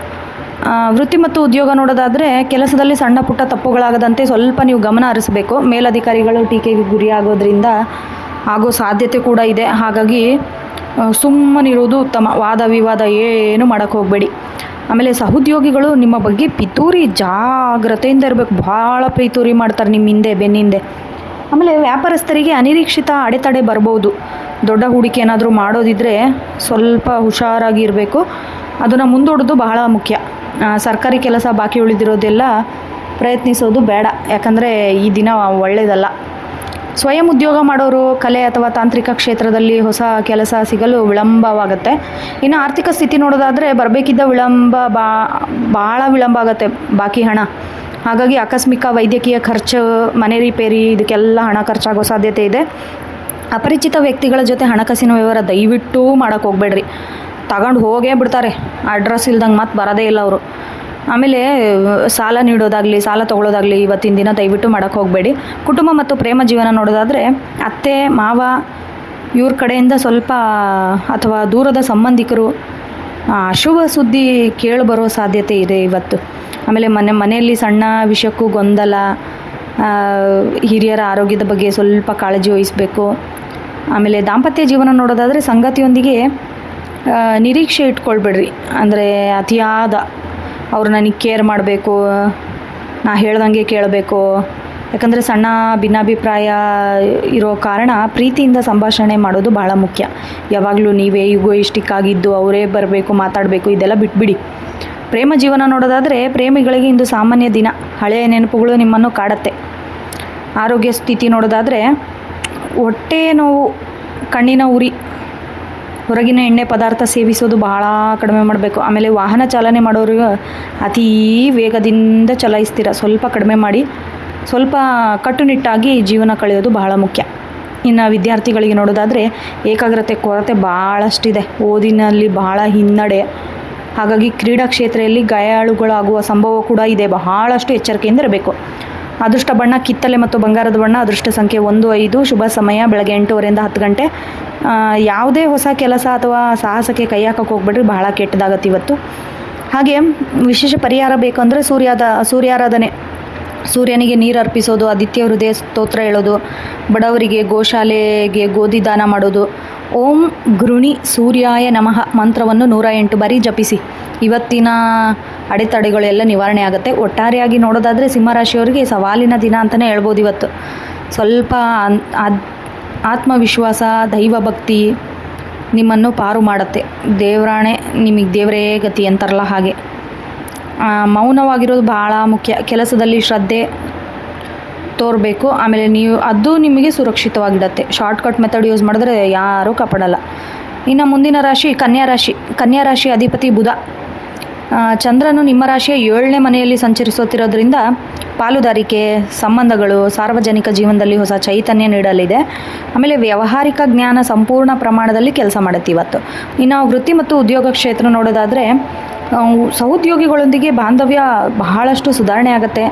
ವೃತ್ತಿ ಮತ್ತು ಉದ್ಯೋಗ ನೋಡೋದಾದರೆ ಕೆಲಸದಲ್ಲಿ ಸಣ್ಣ ಪುಟ್ಟ ತಪ್ಪುಗಳಾಗದಂತೆ ಸ್ವಲ್ಪ ನೀವು ಗಮನ ಹರಿಸಬೇಕು. ಮೇಲಧಿಕಾರಿಗಳು ಟೀಕೆಗೆ ಗುರಿಯಾಗೋದ್ರಿಂದ ಆಗೋ ಸಾಧ್ಯತೆ ಕೂಡ ಇದೆ. ಹಾಗಾಗಿ ಸುಮ್ಮನಿರುವುದು ಉತ್ತಮ. ವಾದ ವಿವಾದ ಏನು ಮಾಡೋಕ್ಕೆ ಹೋಗಬೇಡಿ. ಆಮೇಲೆ ಸಹೋದ್ಯೋಗಿಗಳು ನಿಮ್ಮ ಬಗ್ಗೆ ಪಿತೂರಿ ಜಾಗ್ರತೆಯಿಂದ ಇರಬೇಕು, ಭಾಳ ಪಿತೂರಿ ಮಾಡ್ತಾರೆ ನಿಮ್ಮ ಹಿಂದೆ ಬೆನ್ನಿಂದೆ. ಆಮೇಲೆ ವ್ಯಾಪಾರಸ್ಥರಿಗೆ ಅನಿರೀಕ್ಷಿತ ಅಡೆತಡೆ ಬರ್ಬೋದು. ದೊಡ್ಡ ಹೂಡಿಕೆ ಏನಾದರೂ ಮಾಡೋದಿದ್ದರೆ ಸ್ವಲ್ಪ ಹುಷಾರಾಗಿ ಇರಬೇಕು, ಅದನ್ನು ಮುಂದೂಡೋದು ಬಹಳ ಮುಖ್ಯ. ಸರ್ಕಾರಿ ಕೆಲಸ ಬಾಕಿ ಉಳಿದಿರೋದೆಲ್ಲ ಪ್ರಯತ್ನಿಸೋದು ಬೇಡ, ಯಾಕಂದರೆ ಈ ದಿನ ಒಳ್ಳೆಯದಲ್ಲ. ಸ್ವಯಂ ಉದ್ಯೋಗ ಮಾಡೋರು ಕಲೆ ಅಥವಾ ತಾಂತ್ರಿಕ ಕ್ಷೇತ್ರದಲ್ಲಿ ಹೊಸ ಕೆಲಸ ಸಿಗಲು ವಿಳಂಬವಾಗುತ್ತೆ. ಇನ್ನು ಆರ್ಥಿಕ ಸ್ಥಿತಿ ನೋಡೋದಾದರೆ ಬರಬೇಕಿದ್ದ ಭಾಳ ವಿಳಂಬ ಆಗುತ್ತೆ ಬಾಕಿ ಹಣ. ಹಾಗಾಗಿ ಆಕಸ್ಮಿಕ ವೈದ್ಯಕೀಯ ಖರ್ಚು, ಮನೆ ರಿಪೇರಿ, ಇದಕ್ಕೆಲ್ಲ ಹಣ ಖರ್ಚಾಗೋ ಸಾಧ್ಯತೆ ಇದೆ. ಅಪರಿಚಿತ ವ್ಯಕ್ತಿಗಳ ಜೊತೆ ಹಣಕಾಸಿನ ವ್ಯವಹಾರ ದಯವಿಟ್ಟು ಮಾಡೋಕ್ಕೆ ಹೋಗಬೇಡ್ರಿ. ತಗೊಂಡು ಹೋಗೇ ಬಿಡ್ತಾರೆ, ಅಡ್ರೆಸ್ ಇಲ್ದಂಗೆ ಮತ್ತೆ ಬರೋದೇ ಇಲ್ಲ ಅವರು. ಆಮೇಲೆ ಸಾಲ ನೀಡೋದಾಗಲಿ ಸಾಲ ತೊಗೊಳೋದಾಗಲಿ ಇವತ್ತಿನ ದಿನ ದಯವಿಟ್ಟು ಮಾಡೋಕ್ಕೆ ಹೋಗಬೇಡಿ. ಕುಟುಂಬ ಮತ್ತು ಪ್ರೇಮ ಜೀವನ ನೋಡೋದಾದರೆ ಅತ್ತೆ ಮಾವ ಇವ್ರ ಕಡೆಯಿಂದ ಸ್ವಲ್ಪ ಅಥವಾ ದೂರದ ಸಂಬಂಧಿಕರು ಅಶುಭ ಸುದ್ದಿ ಕೇಳಿಬರೋ ಸಾಧ್ಯತೆ ಇದೆ ಇವತ್ತು. ಆಮೇಲೆ ಮನೆಯಲ್ಲಿ ಸಣ್ಣ ವಿಷಯಕ್ಕೂ ಗೊಂದಲ, ಹಿರಿಯರ ಆರೋಗ್ಯದ ಬಗ್ಗೆ ಸ್ವಲ್ಪ ಕಾಳಜಿ ವಹಿಸಬೇಕು. ಆಮೇಲೆ ದಾಂಪತ್ಯ ಜೀವನ ನೋಡೋದಾದರೆ ಸಂಗಾತಿಯೊಂದಿಗೆ ನಿರೀಕ್ಷೆ ಇಟ್ಕೊಳ್ಬೇಡ್ರಿ. ಅಂದರೆ ಅತಿಯಾದ ಅವರು ನನಗೆ ಕೇರ್ ಮಾಡಬೇಕು, ನಾ ಹೇಳ್ದಂಗೆ ಕೇಳಬೇಕು. ಯಾಕಂದರೆ ಸಣ್ಣ ಭಿನ್ನಾಭಿಪ್ರಾಯ ಇರೋ ಕಾರಣ ಪ್ರೀತಿಯಿಂದ ಸಂಭಾಷಣೆ ಮಾಡೋದು ಬಹಳ ಮುಖ್ಯ. ಯಾವಾಗಲೂ ನೀವೇ ಈಗೋಯಿಸ್ಟಿಕ್ ಆಗಿದ್ದು ಅವರೇ ಬರಬೇಕು ಮಾತಾಡಬೇಕು, ಇದೆಲ್ಲ ಬಿಟ್ಬಿಡಿ. ಪ್ರೇಮ ಜೀವನ ನೋಡೋದಾದರೆ ಪ್ರೇಮಿಗಳಿಗೆ ಇಂದು ಸಾಮಾನ್ಯ ದಿನ. ಹಳೆಯ ನೆನಪುಗಳು ನಿಮ್ಮನ್ನು ಕಾಡುತ್ತೆ. ಆರೋಗ್ಯ ಸ್ಥಿತಿ ನೋಡೋದಾದರೆ ಹೊಟ್ಟೆ ನೋವು, ಕಣ್ಣಿನ ಉರಿ, ಹೊರಗಿನ ಎಣ್ಣೆ ಪದಾರ್ಥ ಸೇವಿಸೋದು ಬಹಳ ಕಡಿಮೆ ಮಾಡಬೇಕು. ಆಮೇಲೆ ವಾಹನ ಚಾಲನೆ ಮಾಡೋರು ಅತೀ ವೇಗದಿಂದ ಚಲಾಯಿಸ್ತೀರ, ಸ್ವಲ್ಪ ಕಡಿಮೆ ಮಾಡಿ, ಸ್ವಲ್ಪ ಕಟ್ಟುನಿಟ್ಟಾಗಿ ಜೀವನ ಕಳೆಯೋದು ಬಹಳ ಮುಖ್ಯ. ಇನ್ನು ವಿದ್ಯಾರ್ಥಿಗಳಿಗೆ ನೋಡೋದಾದರೆ ಏಕಾಗ್ರತೆ ಕೊರತೆ ಭಾಳಷ್ಟಿದೆ, ಓದಿನಲ್ಲಿ ಬಹಳ ಹಿನ್ನಡೆ. ಹಾಗಾಗಿ ಕ್ರೀಡಾ ಕ್ಷೇತ್ರದಲ್ಲಿ ಗಾಯಾಳುಗಳಾಗುವ ಸಂಭವ ಕೂಡ ಇದೆ, ಬಹಳಷ್ಟು ಎಚ್ಚರಿಕೆಯಿಂದ ಇರಬೇಕು. ಅದೃಷ್ಟ ಬಣ್ಣ ಕಿತ್ತಲೆ ಮತ್ತು ಬಂಗಾರದ ಬಣ್ಣ. ಅದೃಷ್ಟ ಸಂಖ್ಯೆ 1, 5. ಶುಭ ಸಮಯ ಬೆಳಗ್ಗೆ 8:30ರಿಂದ 10 ಗಂಟೆ. ಯಾವುದೇ ಹೊಸ ಕೆಲಸ ಅಥವಾ ಸಾಹಸಕ್ಕೆ ಕೈ ಹಾಕೋಕ್ಕೆ ಹೋಗ್ಬೇಡ್ರಿ, ಬಹಳ ಕೆಟ್ಟದಾಗತ್ತೆ ಇವತ್ತು. ಹಾಗೆ ವಿಶೇಷ ಪರಿಹಾರ ಬೇಕು ಅಂದರೆ ಸೂರ್ಯಾರಾಧನೆ, ಸೂರ್ಯನಿಗೆ ನೀರು ಅರ್ಪಿಸೋದು, ಆದಿತ್ಯ ಹೃದಯ ಸ್ತೋತ್ರ ಹೇಳೋದು, ಬಡವರಿಗೆ ಗೋಶಾಲೆಗೆ ಗೋಧಿ ದಾನ ಮಾಡೋದು, ಓಂ ಗೃಣಿ ಸೂರ್ಯಾಯ ನಮಃ ಮಂತ್ರವನ್ನು 108 ಬಾರಿ ಜಪಿಸಿ. ಇವತ್ತಿನ ಅಡೆತಡೆಗಳೆಲ್ಲ ನಿವಾರಣೆ ಆಗುತ್ತೆ. ಒಟ್ಟಾರೆಯಾಗಿ ನೋಡೋದಾದರೆ ಸಿಂಹರಾಶಿಯವರಿಗೆ ಸವಾಲಿನ ದಿನ ಅಂತಲೇ ಹೇಳ್ಬೋದು ಇವತ್ತು. ಸ್ವಲ್ಪ ಆತ್ಮವಿಶ್ವಾಸ, ದೈವಭಕ್ತಿ ನಿಮ್ಮನ್ನು ಪಾರು ಮಾಡುತ್ತೆ. ದೇವರಾಣೆ, ನಿಮಗೆ ದೇವರೇ ಗತಿ ಅಂತಾರಲ್ಲ ಹಾಗೆ. ಮೌನವಾಗಿರೋದು ಭಾಳ ಮುಖ್ಯ. ಕೆಲಸದಲ್ಲಿ ಶ್ರದ್ಧೆ ತೋರಬೇಕು. ಆಮೇಲೆ ಅದು ನಿಮಗೆ ಸುರಕ್ಷಿತವಾಗಿಡುತ್ತೆ. ಶಾರ್ಟ್ಕಟ್ ಮೆಥಡ್ ಯೂಸ್ ಮಾಡಿದ್ರೆ ಯಾರೂ ಕಾಪಾಡಲ್ಲ. ಇನ್ನು ಮುಂದಿನ ರಾಶಿ ಕನ್ಯಾ ರಾಶಿ ಅಧಿಪತಿ ಬುಧ. ಚಂದ್ರನು ನಿಮ್ಮ ರಾಶಿಯ 7ನೇ ಮನೆಯಲ್ಲಿ ಸಂಚರಿಸುತ್ತಿರೋದ್ರಿಂದ ಪಾಲುದಾರಿಕೆ, ಸಂಬಂಧಗಳು, ಸಾರ್ವಜನಿಕ ಜೀವನದಲ್ಲಿ ಹೊಸ ಚೈತನ್ಯ ನೀಡಲಿದೆ. ಆಮೇಲೆ ವ್ಯಾವಹಾರಿಕ ಜ್ಞಾನ ಸಂಪೂರ್ಣ ಪ್ರಮಾಣದಲ್ಲಿ ಕೆಲಸ ಮಾಡುತ್ತೆ ಇವತ್ತು. ಇನ್ನು ವೃತ್ತಿ ಮತ್ತು ಉದ್ಯೋಗ ಕ್ಷೇತ್ರ ನೋಡೋದಾದರೆ ಸಹೋದ್ಯೋಗಿಗಳೊಂದಿಗೆ ಬಾಂಧವ್ಯ ಬಹಳಷ್ಟು ಸುಧಾರಣೆ ಆಗುತ್ತೆ.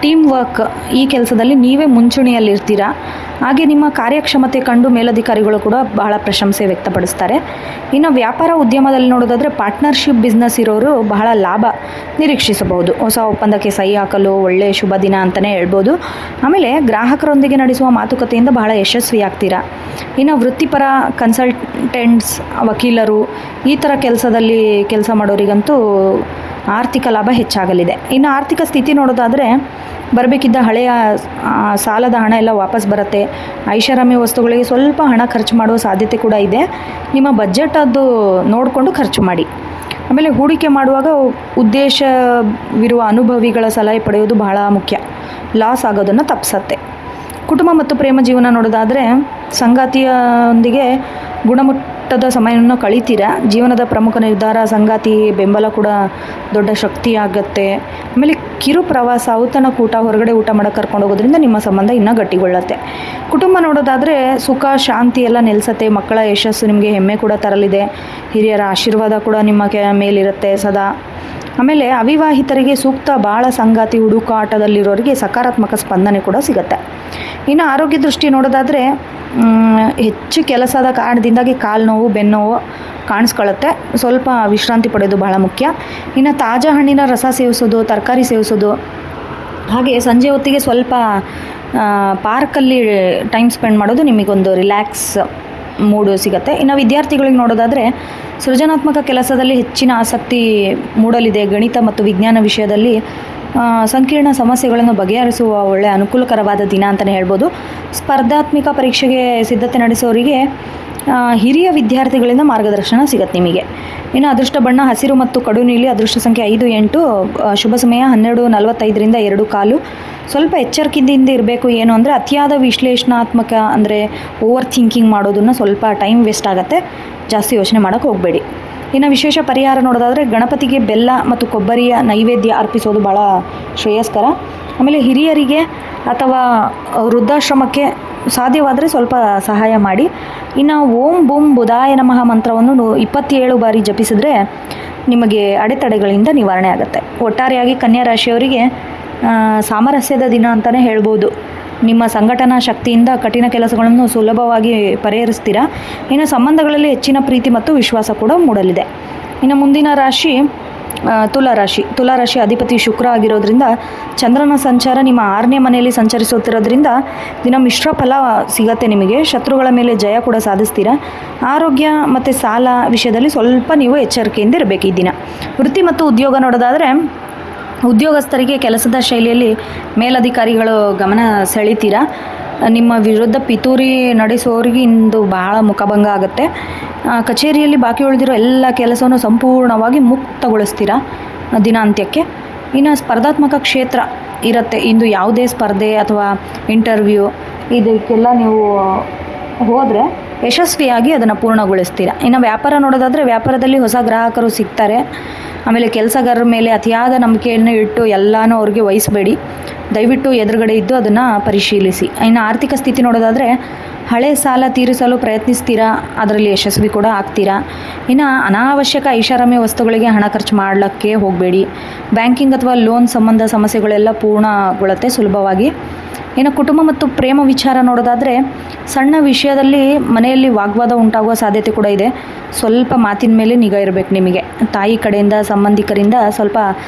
ಟೀಮ್ ವರ್ಕ್, ಈ ಕೆಲಸದಲ್ಲಿ ನೀವೇ ಮುಂಚೂಣಿಯಲ್ಲಿರ್ತೀರ. ಹಾಗೆ ನಿಮ್ಮ ಕಾರ್ಯಕ್ಷಮತೆ ಕಂಡು ಮೇಲಧಿಕಾರಿಗಳು ಕೂಡ ಬಹಳ ಪ್ರಶಂಸೆ ವ್ಯಕ್ತಪಡಿಸ್ತಾರೆ. ಇನ್ನು ವ್ಯಾಪಾರ ಉದ್ಯಮದಲ್ಲಿ ನೋಡೋದಾದರೆ ಪಾರ್ಟ್ನರ್ಶಿಪ್ ಬಿಸ್ನೆಸ್ ಇರೋರು ಬಹಳ ಲಾಭ ನಿರೀಕ್ಷಿಸಬಹುದು. ಹೊಸ ಒಪ್ಪಂದಕ್ಕೆ ಸಹಿ ಹಾಕಲು ಒಳ್ಳೆಯ ಶುಭ ದಿನ ಅಂತಲೇ ಹೇಳ್ಬೋದು. ಆಮೇಲೆ ಗ್ರಾಹಕರೊಂದಿಗೆ ನಡೆಸುವ ಮಾತುಕತೆಯಿಂದ ಬಹಳ ಯಶಸ್ವಿಯಾಗ್ತೀರಾ. ಇನ್ನು ವೃತ್ತಿಪರ ಕನ್ಸಲ್ಟೆಂಟ್ಸ್, ವಕೀಲರು, ಈ ಥರ ಕೆಲಸದಲ್ಲಿ ಕೆಲಸ ಮಾಡೋರಿಗಂತೂ ಆರ್ಥಿಕ ಲಾಭ ಹೆಚ್ಚಾಗಲಿದೆ. ಇನ್ನು ಆರ್ಥಿಕ ಸ್ಥಿತಿ ನೋಡೋದಾದರೆ ಬರಬೇಕಿದ್ದ ಹಳೆಯ ಸಾಲದ ಹಣ ಎಲ್ಲ ವಾಪಸ್ ಬರುತ್ತೆ. ಐಷಾರಾಮಿ ವಸ್ತುಗಳಿಗೆ ಸ್ವಲ್ಪ ಹಣ ಖರ್ಚು ಮಾಡುವ ಸಾಧ್ಯತೆ ಕೂಡ ಇದೆ. ನಿಮ್ಮ ಬಜೆಟ್ ಅದು ನೋಡಿಕೊಂಡು ಖರ್ಚು ಮಾಡಿ. ಆಮೇಲೆ ಹೂಡಿಕೆ ಮಾಡುವಾಗ ಉದ್ದೇಶವಿರುವ ಅನುಭವಿಗಳ ಸಲಹೆ ಪಡೆಯೋದು ಬಹಳ ಮುಖ್ಯ. ಲಾಸ್ ಆಗೋದನ್ನು ತಪ್ಪಿಸತ್ತೆ. ಕುಟುಂಬ ಮತ್ತು ಪ್ರೇಮ ಜೀವನ ನೋಡೋದಾದರೆ ಸಂಗಾತಿಯೊಂದಿಗೆ ಗುಣಮಟ್ಟದ ಸಮಯವನ್ನು ಕಳೀತೀರಾ. ಜೀವನದ ಪ್ರಮುಖ ನಿರ್ಧಾರ, ಸಂಗಾತಿ ಬೆಂಬಲ ಕೂಡ ದೊಡ್ಡ ಶಕ್ತಿಯಾಗತ್ತೆ. ಆಮೇಲೆ ಕಿರು ಪ್ರವಾಸ, ಔತಣಕೂಟ, ಹೊರಗಡೆ ಊಟ ಮಾಡೋಕ್ಕೆ ಕರ್ಕೊಂಡು ಹೋಗೋದ್ರಿಂದ ನಿಮ್ಮ ಸಂಬಂಧ ಇನ್ನೂ ಗಟ್ಟಿಗೊಳ್ಳುತ್ತೆ. ಕುಟುಂಬ ನೋಡೋದಾದರೆ ಸುಖ ಶಾಂತಿ ಎಲ್ಲ ನೆಲೆಸತ್ತೆ. ಮಕ್ಕಳ ಯಶಸ್ಸು ನಿಮಗೆ ಹೆಮ್ಮೆ ಕೂಡ ತರಲಿದೆ. ಹಿರಿಯರ ಆಶೀರ್ವಾದ ಕೂಡ ನಿಮ್ಮ ಮೇಲಿರುತ್ತೆ ಸದಾ. ಆಮೇಲೆ ಅವಿವಾಹಿತರಿಗೆ ಸೂಕ್ತ ಬಾಳ ಸಂಗಾತಿ ಹುಡುಕಾಟದಲ್ಲಿರೋರಿಗೆ ಸಕಾರಾತ್ಮಕ ಸ್ಪಂದನೆ ಕೂಡ ಸಿಗುತ್ತೆ. ಇನ್ನು ಆರೋಗ್ಯ ದೃಷ್ಟಿ ನೋಡೋದಾದರೆ ಹೆಚ್ಚು ಕೆಲಸದ ಕಾರಣದಿಂದಾಗಿ ಕಾಲು ನೋವು, ಬೆನ್ನೋವು ಕಾಣಿಸ್ಕೊಳ್ಳುತ್ತೆ. ಸ್ವಲ್ಪ ವಿಶ್ರಾಂತಿ ಪಡೆಯೋದು ಬಹಳ ಮುಖ್ಯ. ಇನ್ನು ತಾಜಾ ಹಣ್ಣಿನ ರಸ ಸೇವಿಸೋದು, ತರಕಾರಿ ಸೇವಿಸೋದು, ಹಾಗೆ ಸಂಜೆ ಹೊತ್ತಿಗೆ ಸ್ವಲ್ಪ ಪಾರ್ಕಲ್ಲಿ ಟೈಮ್ ಸ್ಪೆಂಡ್ ಮಾಡೋದು ನಿಮಗೊಂದು ರಿಲ್ಯಾಕ್ಸ್ ಮೂಡು ಸಿಗುತ್ತೆ. ಇನ್ನು ವಿದ್ಯಾರ್ಥಿಗಳಿಗೆ ನೋಡೋದಾದರೆ ಸೃಜನಾತ್ಮಕ ಕೆಲಸದಲ್ಲಿ ಹೆಚ್ಚಿನ ಆಸಕ್ತಿ ಮೂಡಲಿದೆ. ಗಣಿತ ಮತ್ತು ವಿಜ್ಞಾನ ವಿಷಯದಲ್ಲಿ ಸಂಕೀರ್ಣ ಸಮಸ್ಯೆಗಳನ್ನು ಬಗೆಹರಿಸುವ ಒಳ್ಳೆಯ ಅನುಕೂಲಕರವಾದ ದಿನ ಅಂತಲೇ ಹೇಳ್ಬೋದು. ಸ್ಪರ್ಧಾತ್ಮಕ ಪರೀಕ್ಷೆಗೆ ಸಿದ್ಧತೆ ನಡೆಸೋರಿಗೆ ಹಿರಿಯ ವಿದ್ಯಾರ್ಥಿಗಳಿಂದ ಮಾರ್ಗದರ್ಶನ ಸಿಗುತ್ತೆ ನಿಮಗೆ. ಇನ್ನು ಅದೃಷ್ಟ ಬಣ್ಣ ಹಸಿರು ಮತ್ತು ಕಡು ನೀಲಿ, ಅದೃಷ್ಟ ಸಂಖ್ಯೆ 5, 8, ಶುಭ ಸಮಯ 12:45ರಿಂದ 2:15. ಸ್ವಲ್ಪ ಎಚ್ಚರಿಕೆಯಿಂದ ಇರಬೇಕು. ಏನು ಅಂದರೆ ಅತಿಯಾದ ವಿಶ್ಲೇಷಣಾತ್ಮಕ ಅಂದರೆ ಓವರ್ ಥಿಂಕಿಂಗ್ ಮಾಡೋದನ್ನು ಸ್ವಲ್ಪ ಟೈಮ್ ವೇಸ್ಟ್ ಆಗುತ್ತೆ, ಜಾಸ್ತಿ ಯೋಚನೆ ಮಾಡೋಕ್ಕೆ ಹೋಗಬೇಡಿ. ಇನ್ನು ವಿಶೇಷ ಪರಿಹಾರ ನೋಡೋದಾದರೆ ಗಣಪತಿಗೆ ಬೆಲ್ಲ ಮತ್ತು ಕೊಬ್ಬರಿಯ ನೈವೇದ್ಯ ಅರ್ಪಿಸೋದು ಭಾಳ ಶ್ರೇಯಸ್ಕರ. ಆಮೇಲೆ ಹಿರಿಯರಿಗೆ ಅಥವಾ ವೃದ್ಧಾಶ್ರಮಕ್ಕೆ ಸಾಧ್ಯವಾದರೆ ಸ್ವಲ್ಪ ಸಹಾಯ ಮಾಡಿ. ಇನ್ನು ಓಂ ಬೂಂ ಬುಧಾಯ ನಮಃ ಮಂತ್ರವನ್ನು 27 ಬಾರಿ ಜಪಿಸಿದ್ರೆ ನಿಮಗೆ ಅಡೆತಡೆಗಳಿಂದ ನಿವಾರಣೆ ಆಗುತ್ತೆ. ಒಟ್ಟಾರೆಯಾಗಿ ಕನ್ಯಾ ರಾಶಿಯವರಿಗೆ ಸಾಮರಸ್ಯದ ದಿನ ಅಂತಲೇ ಹೇಳ್ಬೋದು. ನಿಮ್ಮ ಸಂಘಟನಾ ಶಕ್ತಿಯಿಂದ ಕಠಿಣ ಕೆಲಸಗಳನ್ನು ಸುಲಭವಾಗಿ ಪರಿಹರಿಸ್ತೀರಾ. ಇನ್ನು ಸಂಬಂಧಗಳಲ್ಲಿ ಹೆಚ್ಚಿನ ಪ್ರೀತಿ ಮತ್ತು ವಿಶ್ವಾಸ ಕೂಡ ಮೂಡಲಿದೆ. ಇನ್ನು ಮುಂದಿನ ರಾಶಿ ತುಲಾರಾಶಿ ಅಧಿಪತಿ ಶುಕ್ರ ಆಗಿರೋದ್ರಿಂದ ಚಂದ್ರನ ಸಂಚಾರ ನಿಮ್ಮ 6ನೇ ಮನೆಯಲ್ಲಿ ಸಂಚರಿಸುತ್ತಿರೋದ್ರಿಂದ ದಿನ ಮಿಶ್ರ ಫಲ ಸಿಗತ್ತೆ ನಿಮಗೆ. ಶತ್ರುಗಳ ಮೇಲೆ ಜಯ ಕೂಡ ಸಾಧಿಸ್ತೀರಾ. ಆರೋಗ್ಯ ಮತ್ತು ಸಾಲ ವಿಷಯದಲ್ಲಿ ಸ್ವಲ್ಪ ನೀವು ಎಚ್ಚರಿಕೆಯಿಂದ ಇರಬೇಕು ಈ ದಿನ. ವೃತ್ತಿ ಮತ್ತು ಉದ್ಯೋಗ ನೋಡೋದಾದರೆ ಉದ್ಯೋಗಸ್ಥರಿಗೆ ಕೆಲಸದ ಶೈಲಿಯಲ್ಲಿ ಮೇಲಧಿಕಾರಿಗಳು ಗಮನ ಸೆಳೀತೀರಾ. ನಿಮ್ಮ ವಿರುದ್ಧ ಪಿತೂರಿ ನಡೆಸೋರಿಗೆ ಇಂದು ಬಹಳ ಮುಖಭಂಗ ಆಗುತ್ತೆ. ಕಚೇರಿಯಲ್ಲಿ ಬಾಕಿ ಉಳಿದಿರೋ ಎಲ್ಲ ಕೆಲಸವನ್ನು ಸಂಪೂರ್ಣವಾಗಿ ಮುಕ್ತಗೊಳಿಸ್ತೀರಾ ದಿನಾಂತ್ಯಕ್ಕೆ. ಇನ್ನು ಸ್ಪರ್ಧಾತ್ಮಕ ಕ್ಷೇತ್ರ ಇರುತ್ತೆ ಇಂದು. ಯಾವುದೇ ಸ್ಪರ್ಧೆ ಅಥವಾ ಇಂಟರ್ವ್ಯೂ ಇದಕ್ಕೆಲ್ಲ ನೀವು ಹೋದರೆ ಯಶಸ್ವಿಯಾಗಿ ಅದನ್ನು ಪೂರ್ಣಗೊಳಿಸ್ತೀರಾ. ಇನ್ನು ವ್ಯಾಪಾರ ನೋಡೋದಾದರೆ ವ್ಯಾಪಾರದಲ್ಲಿ ಹೊಸ ಗ್ರಾಹಕರು ಸಿಗ್ತಾರೆ. ಆಮೇಲೆ ಕೆಲಸಗಾರರ ಮೇಲೆ ಅತಿಯಾದ ನಂಬಿಕೆಯನ್ನು ಇಟ್ಟು ಎಲ್ಲನೂ ಅವ್ರಿಗೆ ವಹಿಸಬೇಡಿ. ದಯವಿಟ್ಟು ಎದುರುಗಡೆ ಇದ್ದು ಅದನ್ನು ಪರಿಶೀಲಿಸಿ. ಇನ್ನು ಆರ್ಥಿಕ ಸ್ಥಿತಿ ನೋಡೋದಾದರೆ ಹಳೆ ಸಾಲ ತೀರಿಸಲು ಪ್ರಯತ್ನಿಸ್ತೀರಾ, ಅದರಲ್ಲಿ ಯಶಸ್ವಿ ಕೂಡ ಆಗ್ತೀರಾ. ಇನ್ನು ಅನಾವಶ್ಯಕ ಐಷಾರಾಮಿ ವಸ್ತುಗಳಿಗೆ ಹಣ ಖರ್ಚು ಮಾಡಲಿಕ್ಕೆ ಹೋಗಬೇಡಿ. ಬ್ಯಾಂಕಿಂಗ್ ಅಥವಾ ಲೋನ್ ಸಂಬಂಧ ಸಮಸ್ಯೆಗಳೆಲ್ಲ ಪೂರ್ಣಗೊಳ್ಳುತ್ತೆ ಸುಲಭವಾಗಿ. ಇನ್ನು ಕುಟುಂಬ ಮತ್ತು ಪ್ರೇಮ ವಿಚಾರ ನೋಡೋದಾದರೆ ಸಣ್ಣ ವಿಷಯದಲ್ಲಿ ಮನೆಯಲ್ಲಿ ವಾಗ್ವಾದ ಉಂಟಾಗುವ ಸಾಧ್ಯತೆ ಕೂಡ ಇದೆ. ಸ್ವಲ್ಪ ಮಾತಿನ ಮೇಲೆ ನಿಗಾ ಇರಬೇಕು ನಿಮಗೆ. ತಾಯಿ ಕಡೆಯಿಂದ ಸಂಬಂಧಿಕರಿಂದ ಸ್ವಲ್ಪ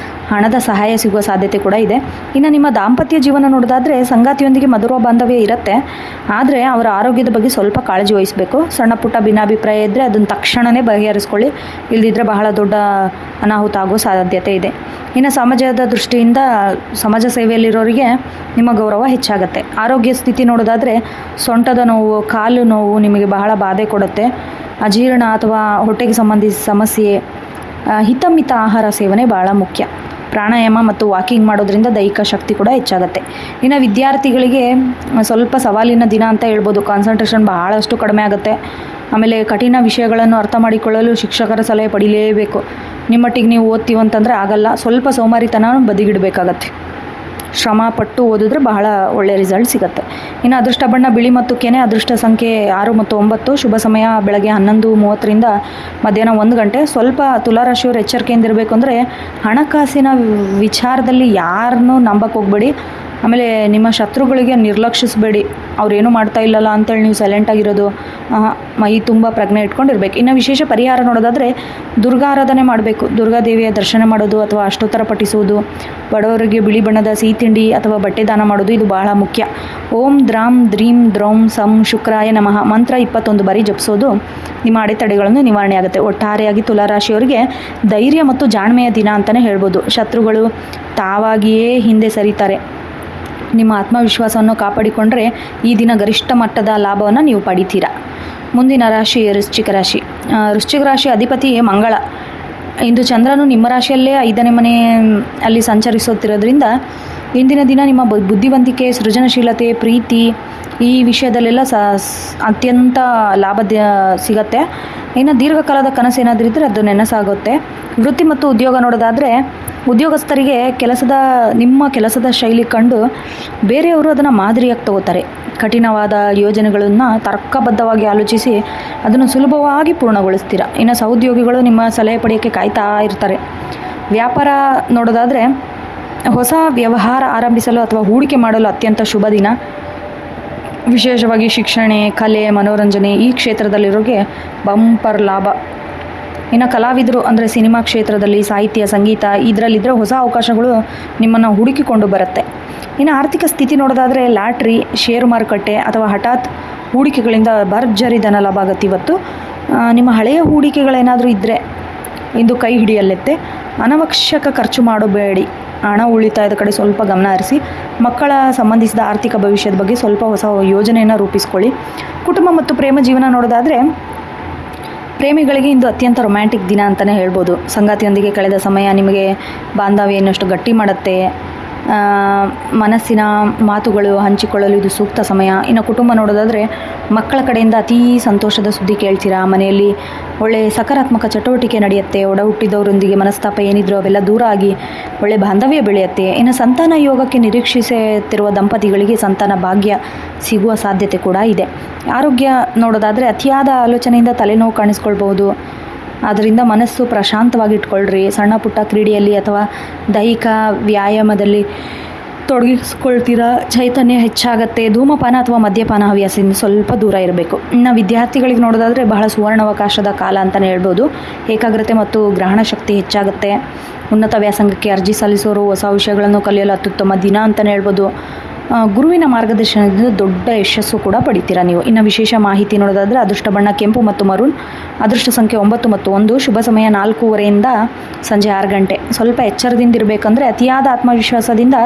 ಹಣದ ಸಹಾಯ ಸಿಗುವ ಸಾಧ್ಯತೆ ಕೂಡ ಇದೆ. ಇನ್ನು ನಿಮ್ಮ ದಾಂಪತ್ಯ ಜೀವನ ನೋಡೋದಾದರೆ ಸಂಗಾತಿಯೊಂದಿಗೆ ಮಧುರ ಬಾಂಧವ್ಯ ಇರುತ್ತೆ, ಆದರೆ ಅವರ ಆರೋಗ್ಯದ ಬಗ್ಗೆ ಸ್ವಲ್ಪ ಕಾಳಜಿ ವಹಿಸಬೇಕು. ಸಣ್ಣ ಪುಟ್ಟ ಭಿನ್ನಾಭಿಪ್ರಾಯ ಇದ್ದರೆ ಅದನ್ನು ತಕ್ಷಣವೇ ಬಗೆಹರಿಸ್ಕೊಳ್ಳಿ, ಇಲ್ಲದಿದ್ದರೆ ಬಹಳ ದೊಡ್ಡ ಅನಾಹುತ ಆಗೋ ಸಾಧ್ಯತೆ ಇದೆ. ಇನ್ನು ಸಮಾಜದ ದೃಷ್ಟಿಯಿಂದ ಸಮಾಜ ಸೇವೆಯಲ್ಲಿರೋರಿಗೆ ನಿಮ್ಮ ಗೌರವ ಹೆಚ್ಚಾಗುತ್ತೆ. ಆರೋಗ್ಯ ಸ್ಥಿತಿ ನೋಡೋದಾದರೆ ಸೊಂಟದ ನೋವು, ಕಾಲು ನೋವು ನಿಮಗೆ ಬಹಳ ಬಾಧೆ ಕೊಡುತ್ತೆ. ಅಜೀರ್ಣ ಅಥವಾ ಹೊಟ್ಟೆಗೆ ಸಂಬಂಧಿಸಿದ ಸಮಸ್ಯೆ. ಹಿತಮಿತ ಆಹಾರ ಸೇವನೆ ಭಾಳ ಮುಖ್ಯ. ಪ್ರಾಣಾಯಾಮ ಮತ್ತು ವಾಕಿಂಗ್ ಮಾಡೋದ್ರಿಂದ ದೈಹಿಕ ಶಕ್ತಿ ಕೂಡ ಹೆಚ್ಚಾಗುತ್ತೆ. ಇನ್ನು ವಿದ್ಯಾರ್ಥಿಗಳಿಗೆ ಸ್ವಲ್ಪ ಸವಾಲಿನ ದಿನ ಅಂತ ಹೇಳ್ಬೋದು. ಕಾನ್ಸಂಟ್ರೇಷನ್ ಬಹಳಷ್ಟು ಕಡಿಮೆ ಆಗುತ್ತೆ. ಆಮೇಲೆ ಕಠಿಣ ವಿಷಯಗಳನ್ನು ಅರ್ಥ ಮಾಡಿಕೊಳ್ಳಲು ಶಿಕ್ಷಕರ ಸಲಹೆ ಪಡೀಲೇಬೇಕು. ನಿಮ್ಮಟ್ಟಿಗೆ ನೀವು ಓದ್ತೀವಂತಂದರೆ ಆಗಲ್ಲ. ಸ್ವಲ್ಪ ಸೋಮಾರಿತನ ಬದಿಗಿಡಬೇಕಾಗತ್ತೆ. ಶ್ರಮ ಪಟ್ಟು ಓದಿದ್ರೆ ಬಹಳ ಒಳ್ಳೆಯ ರಿಸಲ್ಟ್ ಸಿಗುತ್ತೆ. ಇನ್ನು ಅದೃಷ್ಟ ಬಣ್ಣ ಬಿಳಿ ಮತ್ತು ಕೆನೆ, ಅದೃಷ್ಟ ಸಂಖ್ಯೆ 6 ಮತ್ತು 9, ಶುಭ ಸಮಯ ಬೆಳಗ್ಗೆ 11:30ರಿಂದ ಮಧ್ಯಾಹ್ನ 1 ಗಂಟೆ. ಸ್ವಲ್ಪ ತುಲಾರಾಶಿಯವರು ಎಚ್ಚರಿಕೆಯಿಂದ ಇರಬೇಕು. ಅಂದರೆ ಹಣಕಾಸಿನ ವಿಚಾರದಲ್ಲಿ ಯಾರನ್ನೂ ನಂಬಕ್ಕೆ ಹೋಗಬೇಡಿ. ಆಮೇಲೆ ನಿಮ್ಮ ಶತ್ರುಗಳಿಗೆ ನಿರ್ಲಕ್ಷಿಸಬೇಡಿ. ಅವ್ರೇನು ಮಾಡ್ತಾ ಇಲ್ಲಲ್ಲ ಅಂತೇಳಿ ನೀವು ಸೈಲೆಂಟಾಗಿರೋದು, ಮೈ ತುಂಬ ಪ್ರಜ್ಞೆ ಇಟ್ಕೊಂಡಿರ್ಬೇಕು. ಇನ್ನು ವಿಶೇಷ ಪರಿಹಾರ ನೋಡೋದಾದರೆ ದುರ್ಗಾರಾಧನೆ ಮಾಡಬೇಕು. ದುರ್ಗಾದೇವಿಯ ದರ್ಶನ ಮಾಡೋದು ಅಥವಾ ಅಷ್ಟೋತ್ತರ ಪಠಿಸುವುದು, ಬಡವರಿಗೆ ಬಿಳಿ ಬಣ್ಣದ ಸಿಹಿ ತಿಂಡಿ ಅಥವಾ ಬಟ್ಟೆ ದಾನ ಮಾಡೋದು ಇದು ಬಹಳ ಮುಖ್ಯ. ಓಂ ದ್ರಾಂ ದ್ರೀಂ ದ್ರೌಂ ಸಂ ಶುಕ್ರಾಯ ನಮಃ ಮಂತ್ರ 21 ಬಾರಿ ಜಪಿಸೋದು ನಿಮ್ಮ ಅಡೆತಡೆಗಳನ್ನು ನಿವಾರಣೆ ಆಗುತ್ತೆ. ಒಟ್ಟಾರೆಯಾಗಿ ತುಲಾರಾಶಿಯವರಿಗೆ ಧೈರ್ಯ ಮತ್ತು ಜಾಣ್ಮೆಯ ದಿನ ಅಂತಲೇ ಹೇಳ್ಬೋದು. ಶತ್ರುಗಳು ತಾವಾಗಿಯೇ ಹಿಂದೆ ಸರಿತಾರೆ. ನಿಮ್ಮ ಆತ್ಮವಿಶ್ವಾಸವನ್ನು ಕಾಪಾಡಿಕೊಂಡ್ರೆ ಈ ದಿನ ಗರಿಷ್ಠ ಮಟ್ಟದ ಲಾಭವನ್ನು ನೀವು ಪಡಿತೀರಾ. ಮುಂದಿನ ರಾಶಿ ವೃಶ್ಚಿಕ ರಾಶಿ. ವೃಶ್ಚಿಕ ರಾಶಿ ಅಧಿಪತಿ ಮಂಗಳ. ಇಂದು ಚಂದ್ರನು ನಿಮ್ಮ ರಾಶಿಯಲ್ಲೇ 5ನೇ ಮನೆಯಲ್ಲಿ ಸಂಚರಿಸುತ್ತಿರೋದ್ರಿಂದ ಇಂದಿನ ದಿನ ನಿಮ್ಮ ಬುದ್ಧಿವಂತಿಕೆ, ಸೃಜನಶೀಲತೆ, ಪ್ರೀತಿ ಈ ವಿಷಯದಲ್ಲೆಲ್ಲ ಅತ್ಯಂತ ಲಾಭ ಸಿಗತ್ತೆ. ಇನ್ನು ದೀರ್ಘಕಾಲದ ಕನಸು ಏನಾದರೂ ಇದ್ದರೆ ಅದು ನೆನಸಾಗುತ್ತೆ. ವೃತ್ತಿ ಮತ್ತು ಉದ್ಯೋಗ ನೋಡೋದಾದರೆ ಉದ್ಯೋಗಸ್ಥರಿಗೆ ನಿಮ್ಮ ಕೆಲಸದ ಶೈಲಿ ಕಂಡು ಬೇರೆಯವರು ಅದನ್ನು ಮಾದರಿಯಾಗಿ ತಗೋತಾರೆ. ಕಠಿಣವಾದ ಯೋಜನೆಗಳನ್ನು ತರ್ಕಬದ್ಧವಾಗಿ ಆಲೋಚಿಸಿ ಅದನ್ನು ಸುಲಭವಾಗಿ ಪೂರ್ಣಗೊಳಿಸ್ತೀರಾ. ಇನ್ನು ಸಹೋದ್ಯೋಗಿಗಳು ನಿಮ್ಮ ಸಲಹೆ ಪಡೆಯೋಕ್ಕೆ ಕಾಯ್ತಾ ಇರ್ತಾರೆ. ವ್ಯಾಪಾರ ನೋಡೋದಾದರೆ ಹೊಸ ವ್ಯವಹಾರ ಆರಂಭಿಸಲು ಅಥವಾ ಹೂಡಿಕೆ ಮಾಡಲು ಅತ್ಯಂತ ಶುಭ ದಿನ. ವಿಶೇಷವಾಗಿ ಶಿಕ್ಷಣ, ಕಲೆ, ಮನೋರಂಜನೆ ಈ ಕ್ಷೇತ್ರದಲ್ಲಿರೋರಿಗೆ ಬಂಪರ್ ಲಾಭ. ಇನ್ನು ಕಲಾವಿದರು ಅಂದರೆ ಸಿನಿಮಾ ಕ್ಷೇತ್ರದಲ್ಲಿ, ಸಾಹಿತ್ಯ, ಸಂಗೀತ ಇದರಲ್ಲಿದ್ದರೆ ಹೊಸ ಅವಕಾಶಗಳು ನಿಮ್ಮನ್ನು ಹುಡುಕಿಕೊಂಡು ಬರುತ್ತೆ. ಇನ್ನು ಆರ್ಥಿಕ ಸ್ಥಿತಿ ನೋಡೋದಾದರೆ ಲಾಟ್ರಿ, ಷೇರು ಮಾರುಕಟ್ಟೆ ಅಥವಾ ಹಠಾತ್ ಹೂಡಿಕೆಗಳಿಂದ ಭರ್ಜರಿ ಧನ ಲಾಭ ಆಗುತ್ತೆ ಇವತ್ತು. ನಿಮ್ಮ ಹಳೆಯ ಹೂಡಿಕೆಗಳೇನಾದರೂ ಇದ್ದರೆ ಇಂದು ಕೈ ಹಿಡಿಯಲೆತ್ತೆ. ಅನವಶ್ಯಕ ಖರ್ಚು ಮಾಡಬೇಡಿ. ಹಣ ಉಳಿತಾಯದ ಕಡೆ ಸ್ವಲ್ಪ ಗಮನ ಹರಿಸಿ. ಮಕ್ಕಳ ಸಂಬಂಧಿಸಿದ ಆರ್ಥಿಕ ಭವಿಷ್ಯದ ಬಗ್ಗೆ ಸ್ವಲ್ಪ ಹೊಸ ಯೋಜನೆಯನ್ನು ರೂಪಿಸ್ಕೊಳ್ಳಿ. ಕುಟುಂಬ ಮತ್ತು ಪ್ರೇಮ ಜೀವನ ನೋಡೋದಾದರೆ ಪ್ರೇಮಿಗಳಿಗೆ ಇಂದು ಅತ್ಯಂತ ರೊಮ್ಯಾಂಟಿಕ್ ದಿನ ಅಂತಲೇ ಹೇಳ್ಬೋದು. ಸಂಗಾತಿಯೊಂದಿಗೆ ಕಳೆದ ಸಮಯ ನಿಮಗೆ ಬಾಂಧವ್ಯ ಇನ್ನಷ್ಟು ಗಟ್ಟಿ ಮಾಡುತ್ತೆ. ಮನಸ್ಸಿನ ಮಾತುಗಳು ಹಂಚಿಕೊಳ್ಳಲು ಇದು ಸೂಕ್ತ ಸಮಯ. ಇನ್ನು ಕುಟುಂಬ ನೋಡೋದಾದರೆ ಮಕ್ಕಳ ಕಡೆಯಿಂದ ಅತೀ ಸಂತೋಷದ ಸುದ್ದಿ ಕೇಳ್ತೀರಾ. ಮನೆಯಲ್ಲಿ ಒಳ್ಳೆಯ ಸಕಾರಾತ್ಮಕ ಚಟುವಟಿಕೆ ನಡೆಯುತ್ತೆ. ಒಡ ಹುಟ್ಟಿದವರೊಂದಿಗೆ ಮನಸ್ತಾಪ ಏನಿದ್ರು ಅವೆಲ್ಲ ದೂರ ಆಗಿ ಒಳ್ಳೆಯ ಬಾಂಧವ್ಯ ಬೆಳೆಯುತ್ತೆ. ಇನ್ನು ಸಂತಾನ ಯೋಗಕ್ಕೆ ನಿರೀಕ್ಷಿಸುತ್ತಿರುವ ದಂಪತಿಗಳಿಗೆ ಸಂತಾನ ಭಾಗ್ಯ ಸಿಗುವ ಸಾಧ್ಯತೆ ಕೂಡ ಇದೆ. ಆರೋಗ್ಯ ನೋಡೋದಾದರೆ ಅತಿಯಾದ ಆಲೋಚನೆಯಿಂದ ತಲೆನೋವು ಕಾಣಿಸ್ಕೊಳ್ಬಹುದು. ಆದ್ದರಿಂದ ಮನಸ್ಸು ಪ್ರಶಾಂತವಾಗಿ ಇಟ್ಕೊಳ್ರಿ. ಸಣ್ಣ ಪುಟ್ಟ ಕ್ರೀಡೆಯಲ್ಲಿ ಅಥವಾ ದೈಹಿಕ ವ್ಯಾಯಾಮದಲ್ಲಿ ತೊಡಗಿಸ್ಕೊಳ್ತೀರಾ, ಚೈತನ್ಯ ಹೆಚ್ಚಾಗತ್ತೆ. ಧೂಮಪಾನ ಅಥವಾ ಮದ್ಯಪಾನ ಹವ್ಯಾಸದಿಂದ ಸ್ವಲ್ಪ ದೂರ ಇರಬೇಕು. ಇನ್ನು ವಿದ್ಯಾರ್ಥಿಗಳಿಗೆ ನೋಡೋದಾದರೆ ಬಹಳ ಸುವರ್ಣಾವಕಾಶದ ಕಾಲ ಅಂತಲೇ ಹೇಳ್ಬೋದು. ಏಕಾಗ್ರತೆ ಮತ್ತು ಗ್ರಹಣ ಶಕ್ತಿ ಹೆಚ್ಚಾಗುತ್ತೆ. ಉನ್ನತ ವ್ಯಾಸಂಗಕ್ಕೆ ಅರ್ಜಿ ಸಲ್ಲಿಸೋರು ಹೊಸ ವಿಷಯಗಳನ್ನು ಕಲಿಯಲು ಅತ್ಯುತ್ತಮ ದಿನ ಅಂತಲೇ ಹೇಳ್ಬೋದು. ಗುರುವಿನ ಮಾರ್ಗದರ್ಶನದಿಂದ ದೊಡ್ಡ ಯಶಸ್ಸು ಕೂಡ ಪಡಿತೀರಾ ನೀವು. ಇನ್ನು ವಿಶೇಷ ಮಾಹಿತಿ ನೋಡೋದಾದರೆ ಅದೃಷ್ಟ ಬಣ್ಣ ಕೆಂಪು ಮತ್ತು ಮರೂನ್, ಅದೃಷ್ಟ ಸಂಖ್ಯೆ 9 ಮತ್ತು 1, ಶುಭ ಸಮಯ 4:30ಯಿಂದ ಸಂಜೆ 6 ಗಂಟೆ. ಸ್ವಲ್ಪ ಎಚ್ಚರದಿಂದ ಇರಬೇಕಂದ್ರೆ ಅತಿಯಾದ ಆತ್ಮವಿಶ್ವಾಸದಿಂದ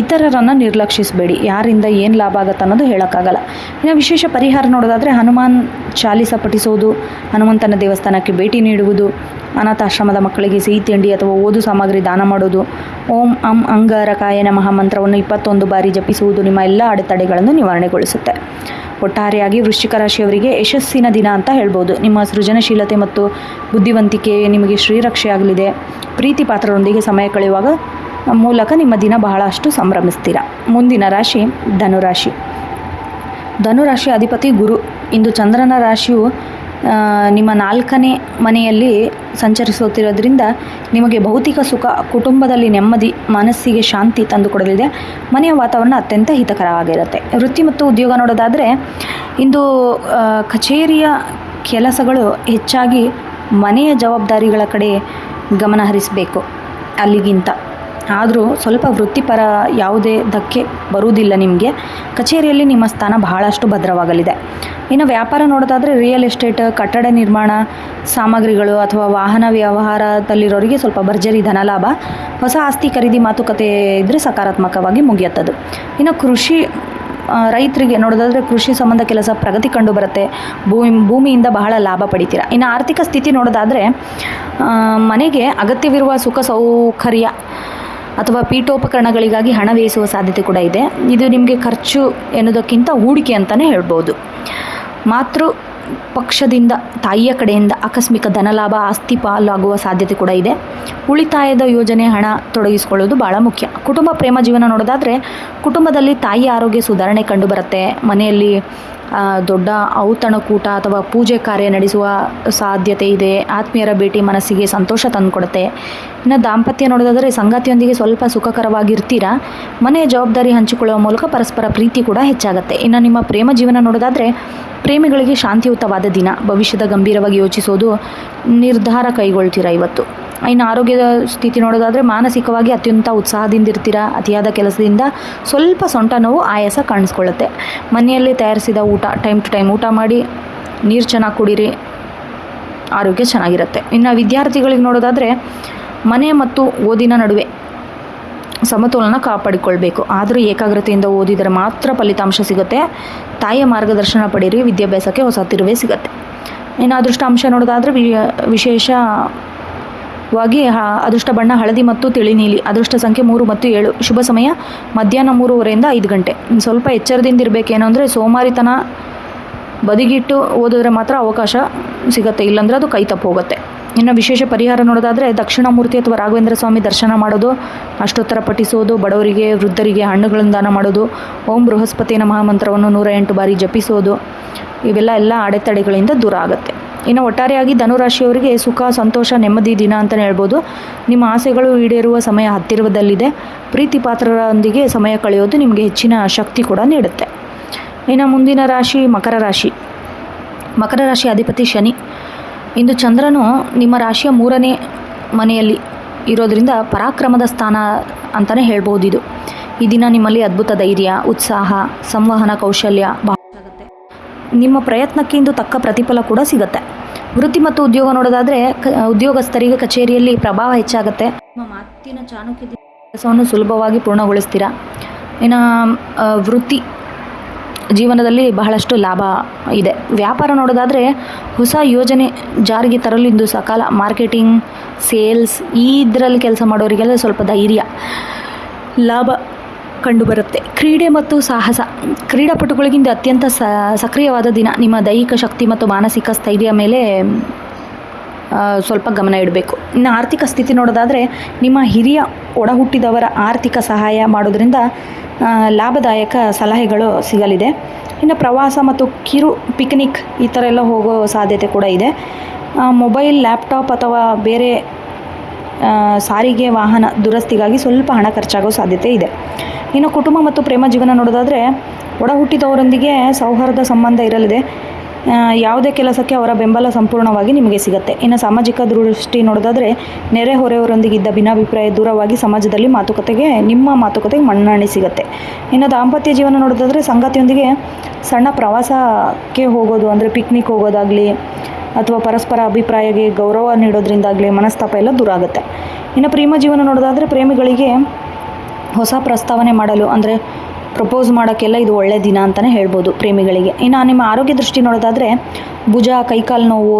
ಇತರರನ್ನು ನಿರ್ಲಕ್ಷಿಸಬೇಡಿ. ಯಾರಿಂದ ಏನು ಲಾಭ ಆಗುತ್ತೆ ಅನ್ನೋದು ಹೇಳೋಕ್ಕಾಗಲ್ಲ. ಇನ್ನು ವಿಶೇಷ ಪರಿಹಾರ ನೋಡೋದಾದರೆ ಹನುಮಾನ್ ಚಾಲಿಸ ಪಠಿಸೋದು, ಹನುಮಂತನ ದೇವಸ್ಥಾನಕ್ಕೆ ಭೇಟಿ ನೀಡುವುದು, ಅನಾಥಾಶ್ರಮದ ಮಕ್ಕಳಿಗೆ ಸಿಹಿ ತಿಂಡಿ ಅಥವಾ ಓದು ಸಾಮಗ್ರಿ ದಾನ ಮಾಡೋದು, ಓಂ ಅಂ ಅಂಗಾರಕಾಯ ನಮಃ ಮಂತ್ರವನ್ನು 21 ಬಾರಿ ಜಪಿಸುವುದು ನಿಮ್ಮ ಎಲ್ಲ ಅಡೆತಡೆಗಳನ್ನು ನಿವಾರಣೆಗೊಳಿಸುತ್ತೆ. ಒಟ್ಟಾರೆಯಾಗಿ ವೃಶ್ಚಿಕ ರಾಶಿಯವರಿಗೆ ಯಶಸ್ಸಿನ ದಿನ ಅಂತ ಹೇಳ್ಬೋದು. ನಿಮ್ಮ ಸೃಜನಶೀಲತೆ ಮತ್ತು ಬುದ್ಧಿವಂತಿಕೆ ನಿಮಗೆ ಶ್ರೀರಕ್ಷೆ ಆಗಲಿದೆ. ಪ್ರೀತಿ ಪಾತ್ರರೊಂದಿಗೆ ಸಮಯ ಕಳೆಯುವಾಗ ಮೂಲಕ ನಿಮ್ಮ ದಿನ ಬಹಳಷ್ಟು ಸಂಭ್ರಮಿಸ್ತೀರ. ಮುಂದಿನ ರಾಶಿ ಧನುರಾಶಿ. ಧನುರಾಶಿ ಅಧಿಪತಿ ಗುರು. ಇಂದು ಚಂದ್ರನ ರಾಶಿಯು ನಿಮ್ಮ 4ನೇ ಮನೆಯಲ್ಲಿ ಸಂಚರಿಸುತ್ತಿರೋದ್ರಿಂದ ನಿಮಗೆ ಭೌತಿಕ ಸುಖ, ಕುಟುಂಬದಲ್ಲಿ ನೆಮ್ಮದಿ, ಮನಸ್ಸಿಗೆ ಶಾಂತಿ ತಂದುಕೊಡಲಿದೆ. ಮನೆಯ ವಾತಾವರಣ ಅತ್ಯಂತ ಹಿತಕರವಾಗಿರುತ್ತೆ. ವೃತ್ತಿ ಮತ್ತು ಉದ್ಯೋಗ ನೋಡೋದಾದರೆ ಇಂದು ಕಚೇರಿಯ ಕೆಲಸಗಳು ಹೆಚ್ಚಾಗಿ ಮನೆಯ ಜವಾಬ್ದಾರಿಗಳ ಕಡೆ ಗಮನ ಹರಿಸಬೇಕು ಅಲ್ಲಿಗಿಂತ. ಆದರೂ ಸ್ವಲ್ಪ ವೃತ್ತಿಪರ ಯಾವುದೇ ಧಕ್ಕೆ ಬರುವುದಿಲ್ಲ ನಿಮಗೆ. ಕಚೇರಿಯಲ್ಲಿ ನಿಮ್ಮ ಸ್ಥಾನ ಬಹಳಷ್ಟು ಭದ್ರವಾಗಲಿದೆ. ಇನ್ನು ವ್ಯಾಪಾರ ನೋಡೋದಾದರೆ ರಿಯಲ್ ಎಸ್ಟೇಟ್, ಕಟ್ಟಡ ನಿರ್ಮಾಣ ಸಾಮಗ್ರಿಗಳು ಅಥವಾ ವಾಹನ ವ್ಯವಹಾರದಲ್ಲಿರೋರಿಗೆ ಸ್ವಲ್ಪ ಭರ್ಜರಿ ಧನ ಲಾಭ. ಹೊಸ ಆಸ್ತಿ ಖರೀದಿ ಮಾತುಕತೆ ಇದ್ದರೆ ಸಕಾರಾತ್ಮಕವಾಗಿ ಮುಗಿಯುತ್ತದೆ. ಇನ್ನು ಕೃಷಿ ರೈತರಿಗೆ ನೋಡೋದಾದರೆ ಕೃಷಿ ಸಂಬಂಧ ಕೆಲಸ ಪ್ರಗತಿ ಕಂಡು ಬರುತ್ತೆ. ಭೂಮಿಯಿಂದ ಬಹಳ ಲಾಭ ಪಡಿತೀರ. ಇನ್ನು ಆರ್ಥಿಕ ಸ್ಥಿತಿ ನೋಡೋದಾದರೆ ಮನೆಗೆ ಅಗತ್ಯವಿರುವ ಸುಖ ಸೌಕರ್ಯ ಅಥವಾ ಪೀಠೋಪಕರಣಗಳಿಗಾಗಿ ಹಣ ವ್ಯಯಿಸುವ ಸಾಧ್ಯತೆ ಕೂಡ ಇದೆ. ಇದು ನಿಮಗೆ ಖರ್ಚು ಎನ್ನುವುದಕ್ಕಿಂತ ಹೂಡಿಕೆ ಅಂತಲೇ ಹೇಳ್ಬೋದು. ಮಾತೃ ಪಕ್ಷದಿಂದ ತಾಯಿಯ ಕಡೆಯಿಂದ ಆಕಸ್ಮಿಕ ಧನಲಾಭ, ಆಸ್ತಿ ಪಾಲಾಗುವ ಸಾಧ್ಯತೆ ಕೂಡ ಇದೆ. ಉಳಿತಾಯದ ಯೋಜನೆ ಹಣ ತೊಡಗಿಸಿಕೊಳ್ಳೋದು ಭಾಳ ಮುಖ್ಯ. ಕುಟುಂಬ ಪ್ರೇಮ ಜೀವನ ನೋಡೋದಾದರೆ ಕುಟುಂಬದಲ್ಲಿ ತಾಯಿಯ ಆರೋಗ್ಯ ಸುಧಾರಣೆ ಕಂಡುಬರುತ್ತೆ. ಮನೆಯಲ್ಲಿ ದೊಡ್ಡ ಔತಣಕೂಟ ಅಥವಾ ಪೂಜೆ ಕಾರ್ಯ ನಡೆಸುವ ಸಾಧ್ಯತೆ ಇದೆ. ಆತ್ಮೀಯರ ಭೇಟಿ ಮನಸ್ಸಿಗೆ ಸಂತೋಷ ತಂದುಕೊಡುತ್ತೆ. ಇನ್ನು ದಾಂಪತ್ಯ ನೋಡೋದಾದರೆ ಸಂಗಾತಿಯೊಂದಿಗೆ ಸ್ವಲ್ಪ ಸುಖಕರವಾಗಿರ್ತೀರಾ. ಮನೆಯ ಜವಾಬ್ದಾರಿ ಹಂಚಿಕೊಳ್ಳುವ ಮೂಲಕ ಪರಸ್ಪರ ಪ್ರೀತಿ ಕೂಡ ಹೆಚ್ಚಾಗುತ್ತೆ. ಇನ್ನು ನಿಮ್ಮ ಪ್ರೇಮ ಜೀವನ ನೋಡೋದಾದರೆ ಪ್ರೇಮಿಗಳಿಗೆ ಶಾಂತಿಯುತವಾದ ದಿನ. ಭವಿಷ್ಯದ ಗಂಭೀರವಾಗಿ ಯೋಚಿಸೋದು, ನಿರ್ಧಾರ ಕೈಗೊಳ್ತೀರಾ ಇವತ್ತು. ಇನ್ನು ಆರೋಗ್ಯದ ಸ್ಥಿತಿ ನೋಡೋದಾದರೆ ಮಾನಸಿಕವಾಗಿ ಅತ್ಯಂತ ಉತ್ಸಾಹದಿಂದ ಇರ್ತೀರಾ. ಅತಿಯಾದ ಕೆಲಸದಿಂದ ಸ್ವಲ್ಪ ಸೊಂಟ ನೋವು, ಆಯಾಸ ಕಾಣಿಸ್ಕೊಳ್ಳುತ್ತೆ. ಮನೆಯಲ್ಲಿ ತಯಾರಿಸಿದ ಊಟ ಟೈಮ್ ಟು ಟೈಮ್ ಊಟ ಮಾಡಿ, ನೀರು ಚೆನ್ನಾಗಿ ಕುಡೀರಿ, ಆರೋಗ್ಯ ಚೆನ್ನಾಗಿರುತ್ತೆ. ಇನ್ನು ವಿದ್ಯಾರ್ಥಿಗಳಿಗೆ ನೋಡೋದಾದರೆ ಮನೆ ಮತ್ತು ಓದಿನ ನಡುವೆ ಸಮತೋಲನ ಕಾಪಾಡಿಕೊಳ್ಬೇಕು. ಆದರೂ ಏಕಾಗ್ರತೆಯಿಂದ ಓದಿದರೆ ಮಾತ್ರ ಫಲಿತಾಂಶ ಸಿಗುತ್ತೆ. ತಾಯಿಯ ಮಾರ್ಗದರ್ಶನ ಪಡೀರಿ, ವಿದ್ಯಾಭ್ಯಾಸಕ್ಕೆ ಹೊಸ ತಿರುವೇ ಸಿಗುತ್ತೆ. ಇನ್ನು ಅದೃಷ್ಟ ಅಂಶ ನೋಡೋದಾದರೆ ವಿಶೇಷವಾಗಿ ಅದೃಷ್ಟ ಬಣ್ಣ ಹಳದಿ ಮತ್ತು ತಿಳಿ ನೀಲಿ. ಅದೃಷ್ಟ ಸಂಖ್ಯೆ 3 ಮತ್ತು 7. ಶುಭ ಸಮಯ ಮಧ್ಯಾಹ್ನ 3:30ರಿಂದ 5 ಗಂಟೆ. ಸ್ವಲ್ಪ ಎಚ್ಚರದಿಂದ ಇರಬೇಕೇನು ಅಂದರೆ ಸೋಮಾರಿತನ ಬದಿಗಿಟ್ಟು ಓದಿದ್ರೆ ಮಾತ್ರ ಅವಕಾಶ ಸಿಗುತ್ತೆ, ಇಲ್ಲಾಂದರೆ ಅದು ಕೈ ತಪ್ಪು ಹೋಗುತ್ತೆ. ಇನ್ನು ವಿಶೇಷ ಪರಿಹಾರ ನೋಡೋದಾದರೆ ದಕ್ಷಿಣಾಮೂರ್ತಿ ಅಥವಾ ರಾಘವೇಂದ್ರ ಸ್ವಾಮಿ ದರ್ಶನ ಮಾಡೋದು, ಅಷ್ಟೋತ್ತರ ಪಠಿಸೋದು, ಬಡವರಿಗೆ ವೃದ್ಧರಿಗೆ ಹಣ್ಣುಗಳನ್ನು ದಾನ ಮಾಡೋದು, ಓಂ ಬೃಹಸ್ಪತಿ ನಮಃ ಮಂತ್ರವನ್ನು 108 ಬಾರಿ ಜಪಿಸೋದು, ಇವೆಲ್ಲ ಅಡೆತಡೆಗಳಿಂದ ದೂರ ಆಗುತ್ತೆ. ಇನ್ನು ಒಟ್ಟಾರೆಯಾಗಿ ಧನುರಾಶಿಯವರಿಗೆ ಸುಖ, ಸಂತೋಷ, ನೆಮ್ಮದಿ ದಿನ ಅಂತಲೇ ಹೇಳ್ಬೋದು. ನಿಮ್ಮ ಆಸೆಗಳು ಈಡೇರುವ ಸಮಯ ಹತ್ತಿರದಲ್ಲಿದೆ. ಪ್ರೀತಿ ಪಾತ್ರರೊಂದಿಗೆ ಸಮಯ ಕಳೆಯೋದು ನಿಮಗೆ ಹೆಚ್ಚಿನ ಶಕ್ತಿ ಕೂಡ ನೀಡುತ್ತೆ. ಇನ್ನು ಮುಂದಿನ ರಾಶಿ ಮಕರ ರಾಶಿ. ಮಕರ ರಾಶಿ ಅಧಿಪತಿ ಶನಿ. ಇಂದು ಚಂದ್ರನು ನಿಮ್ಮ ರಾಶಿಯ 3ನೇ ಮನೆಯಲ್ಲಿ ಇರೋದರಿಂದ ಪರಾಕ್ರಮದ ಸ್ಥಾನ ಅಂತಲೇ ಹೇಳ್ಬೋದು. ಈ ದಿನ ನಿಮ್ಮಲ್ಲಿ ಅದ್ಭುತ ಧೈರ್ಯ, ಉತ್ಸಾಹ, ಸಂವಹನ ಕೌಶಲ್ಯ ಆಗುತ್ತೆ. ನಿಮ್ಮ ಪ್ರಯತ್ನಕ್ಕೆ ಇಂದು ತಕ್ಕ ಪ್ರತಿಫಲ ಕೂಡ ಸಿಗುತ್ತೆ. ವೃತ್ತಿ ಮತ್ತು ಉದ್ಯೋಗ ನೋಡೋದಾದರೆ ಉದ್ಯೋಗಸ್ಥರಿಗೆ ಕಚೇರಿಯಲ್ಲಿ ಪ್ರಭಾವ ಹೆಚ್ಚಾಗುತ್ತೆ. ನಿಮ್ಮ ಮಾತಿನ ಚಾಣಕ್ಯದಿಂದ ಕೆಲಸವನ್ನು ಸುಲಭವಾಗಿ ಪೂರ್ಣಗೊಳಿಸ್ತೀರಾ. ಇನ್ನು ವೃತ್ತಿ ಜೀವನದಲ್ಲಿ ಬಹಳಷ್ಟು ಲಾಭ ಇದೆ. ವ್ಯಾಪಾರ ನೋಡೋದಾದರೆ ಹೊಸ ಯೋಜನೆ ಜಾರಿಗೆ ತರಲು ಇಂದು ಸಕಾಲ. ಮಾರ್ಕೆಟಿಂಗ್, ಸೇಲ್ಸ್ ಇದರಲ್ಲಿ ಕೆಲಸ ಮಾಡೋರಿಗೆಲ್ಲ ಸ್ವಲ್ಪ ಧೈರ್ಯ, ಲಾಭ ಕಂಡುಬರುತ್ತೆ. ಕ್ರೀಡೆ ಮತ್ತು ಸಾಹಸ ಕ್ರೀಡಾಪಟುಗಳಿಗಿಂತ ಅತ್ಯಂತ ಸಕ್ರಿಯವಾದ ದಿನ. ನಿಮ್ಮ ದೈಹಿಕ ಶಕ್ತಿ ಮತ್ತು ಮಾನಸಿಕ ಸ್ಥೈರ್ಯ ಮೇಲೆ ಸ್ವಲ್ಪ ಗಮನ ಇಡಬೇಕು. ಇನ್ನು ಆರ್ಥಿಕ ಸ್ಥಿತಿ ನೋಡೋದಾದರೆ ನಿಮ್ಮ ಹಿರಿಯ ಒಡ ಹುಟ್ಟಿದವರ ಆರ್ಥಿಕ ಸಹಾಯ ಮಾಡೋದ್ರಿಂದ ಲಾಭದಾಯಕ ಸಲಹೆಗಳು ಸಿಗಲಿದೆ. ಇನ್ನು ಪ್ರವಾಸ ಮತ್ತು ಕಿರು ಪಿಕ್ನಿಕ್ ಈ ಥರ ಎಲ್ಲ ಹೋಗೋ ಸಾಧ್ಯತೆ ಕೂಡ ಇದೆ. ಮೊಬೈಲ್, ಲ್ಯಾಪ್ಟಾಪ್ ಅಥವಾ ಬೇರೆ ಸಾರಿಗೆ ವಾಹನ ದುರಸ್ತಿಗಾಗಿ ಸ್ವಲ್ಪ ಹಣ ಖರ್ಚಾಗೋ ಸಾಧ್ಯತೆ ಇದೆ. ಇನ್ನು ಕುಟುಂಬ ಮತ್ತು ಪ್ರೇಮ ಜೀವನ ನೋಡೋದಾದರೆ ಒಡ ಹುಟ್ಟಿದವರೊಂದಿಗೆ ಸೌಹಾರ್ದ ಸಂಬಂಧ ಇರಲಿದೆ. ಯಾವುದೇ ಕೆಲಸಕ್ಕೆ ಅವರ ಬೆಂಬಲ ಸಂಪೂರ್ಣವಾಗಿ ನಿಮಗೆ ಸಿಗುತ್ತೆ. ಇನ್ನು ಸಾಮಾಜಿಕ ದೃಷ್ಟಿ ನೋಡೋದಾದರೆ ನೆರೆಹೊರೆಯವರೊಂದಿಗಿದ್ದ ಭಿನ್ನಾಭಿಪ್ರಾಯ ದೂರವಾಗಿ ಸಮಾಜದಲ್ಲಿ ನಿಮ್ಮ ಮಾತುಕತೆಗೆ ಮನ್ನಣೆ ಸಿಗುತ್ತೆ. ಇನ್ನು ದಾಂಪತ್ಯ ಜೀವನ ನೋಡೋದಾದರೆ ಸಂಗಾತಿಯೊಂದಿಗೆ ಸಣ್ಣ ಪ್ರವಾಸಕ್ಕೆ ಹೋಗೋದು, ಅಂದರೆ ಪಿಕ್ನಿಕ್ ಹೋಗೋದಾಗಲಿ ಅಥವಾ ಪರಸ್ಪರ ಅಭಿಪ್ರಾಯಕ್ಕೆ ಗೌರವ ನೀಡೋದ್ರಿಂದಾಗಲಿ ಮನಸ್ತಾಪ ಎಲ್ಲ ದೂರ ಆಗುತ್ತೆ. ಇನ್ನು ಪ್ರೇಮ ಜೀವನ ನೋಡೋದಾದರೆ ಪ್ರೇಮಿಗಳಿಗೆ ಹೊಸ ಪ್ರಸ್ತಾವನೆ ಮಾಡಲು, ಅಂದರೆ ಪ್ರಪೋಸ್ ಮಾಡೋಕ್ಕೆಲ್ಲ ಇದು ಒಳ್ಳೆಯ ದಿನ ಅಂತಲೇ ಹೇಳ್ಬೋದು ಪ್ರೇಮಿಗಳಿಗೆ. ಇನ್ನು ನಿಮ್ಮ ಆರೋಗ್ಯ ದೃಷ್ಟಿ ನೋಡೋದಾದರೆ ಭುಜ, ಕೈಕಾಲು ನೋವು,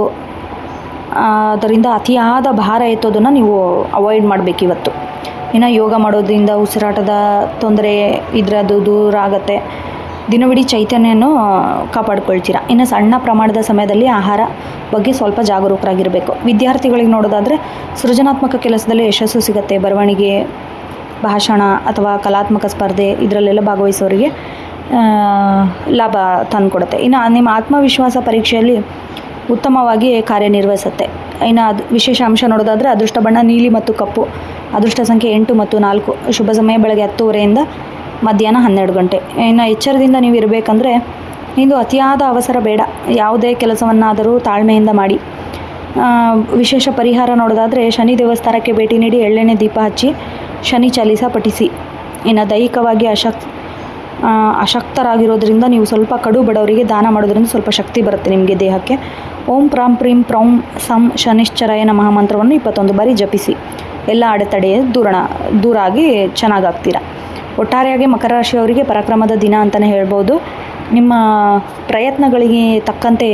ಅದರಿಂದ ಅತಿಯಾದ ಭಾರ ಎತ್ತೋದನ್ನು ನೀವು ಅವಾಯ್ಡ್ ಮಾಡಬೇಕು ಇವತ್ತು. ಇನ್ನು ಯೋಗ ಮಾಡೋದ್ರಿಂದ ಉಸಿರಾಟದ ತೊಂದರೆ ಇದರದ್ದು ದೂರ ಆಗುತ್ತೆ. ದಿನವಿಡೀ ಚೈತನ್ಯವನ್ನು ಕಾಪಾಡ್ಕೊಳ್ತೀರಾ. ಇನ್ನು ಸಣ್ಣ ಪ್ರಮಾಣದ ಸಮಯದಲ್ಲಿ ಆಹಾರ ಬಗ್ಗೆ ಸ್ವಲ್ಪ ಜಾಗರೂಕರಾಗಿರಬೇಕು. ವಿದ್ಯಾರ್ಥಿಗಳಿಗೆ ನೋಡೋದಾದರೆ ಸೃಜನಾತ್ಮಕ ಕೆಲಸದಲ್ಲಿ ಯಶಸ್ಸು ಸಿಗುತ್ತೆ. ಬರವಣಿಗೆ, ಭಾಷಣ ಅಥವಾ ಕಲಾತ್ಮಕ ಸ್ಪರ್ಧೆ ಇದರಲ್ಲೆಲ್ಲ ಭಾಗವಹಿಸೋರಿಗೆ ಲಾಭ ತಂದುಕೊಡುತ್ತೆ. ಇನ್ನು ನಿಮ್ಮ ಆತ್ಮವಿಶ್ವಾಸ ಪರೀಕ್ಷೆಯಲ್ಲಿ ಉತ್ತಮವಾಗಿ ಕಾರ್ಯನಿರ್ವಹಿಸುತ್ತೆ. ಇನ್ನು ವಿಶೇಷ ಅಂಶ ನೋಡೋದಾದರೆ ಅದೃಷ್ಟ ಬಣ್ಣ ನೀಲಿ ಮತ್ತು ಕಪ್ಪು, ಅದೃಷ್ಟ ಸಂಖ್ಯೆ 8 ಮತ್ತು 4, ಶುಭ ಸಮಯ ಬೆಳಗ್ಗೆ 10:30 ಮಧ್ಯಾಹ್ನ 12 ಗಂಟೆ. ಇನ್ನು ಎಚ್ಚರದಿಂದ ನೀವು ಇರಬೇಕಂದ್ರೆ ಇಂದು ಅತಿಯಾದ ಅವಸರ ಬೇಡ. ಯಾವುದೇ ಕೆಲಸವನ್ನಾದರೂ ತಾಳ್ಮೆಯಿಂದ ಮಾಡಿ. ವಿಶೇಷ ಪರಿಹಾರ ನೋಡೋದಾದರೆ ಶನಿ ದೇವಸ್ಥಾನಕ್ಕೆ ಭೇಟಿ ನೀಡಿ ಎಳ್ಳೆಣ್ಣೆ ದೀಪ ಹಚ್ಚಿ ಶನಿ ಚಾಲೀಸ ಪಠಿಸಿ. ಇನ್ನು ದೈಹಿಕವಾಗಿ ಅಶಕ್ತರಾಗಿರೋದ್ರಿಂದ ನೀವು ಸ್ವಲ್ಪ ಕಡು ಬಡವರಿಗೆ ದಾನ ಮಾಡೋದ್ರಿಂದ ಸ್ವಲ್ಪ ಶಕ್ತಿ ಬರುತ್ತೆ ನಿಮಗೆ ದೇಹಕ್ಕೆ. ಓಂ ಪ್ರಾಂ ಪ್ರೀಂ ಪ್ರೌಂ ಸಂ ಶನಿಶ್ಚರಾಯ ನಮಃ ಮಂತ್ರವನ್ನು 21 ಬಾರಿ ಜಪಿಸಿ. ಎಲ್ಲ ಅಡೆತಡೆ ದೂರ ಆಗಿ ಚೆನ್ನಾಗಾಗ್ತೀರಾ. ಒಟ್ಟಾರೆಯಾಗಿ ಮಕರ ರಾಶಿಯವರಿಗೆ ಪರಾಕ್ರಮದ ದಿನ ಅಂತಲೇ ಹೇಳ್ಬೋದು. ನಿಮ್ಮ ಪ್ರಯತ್ನಗಳಿಗೆ ತಕ್ಕಂತೆ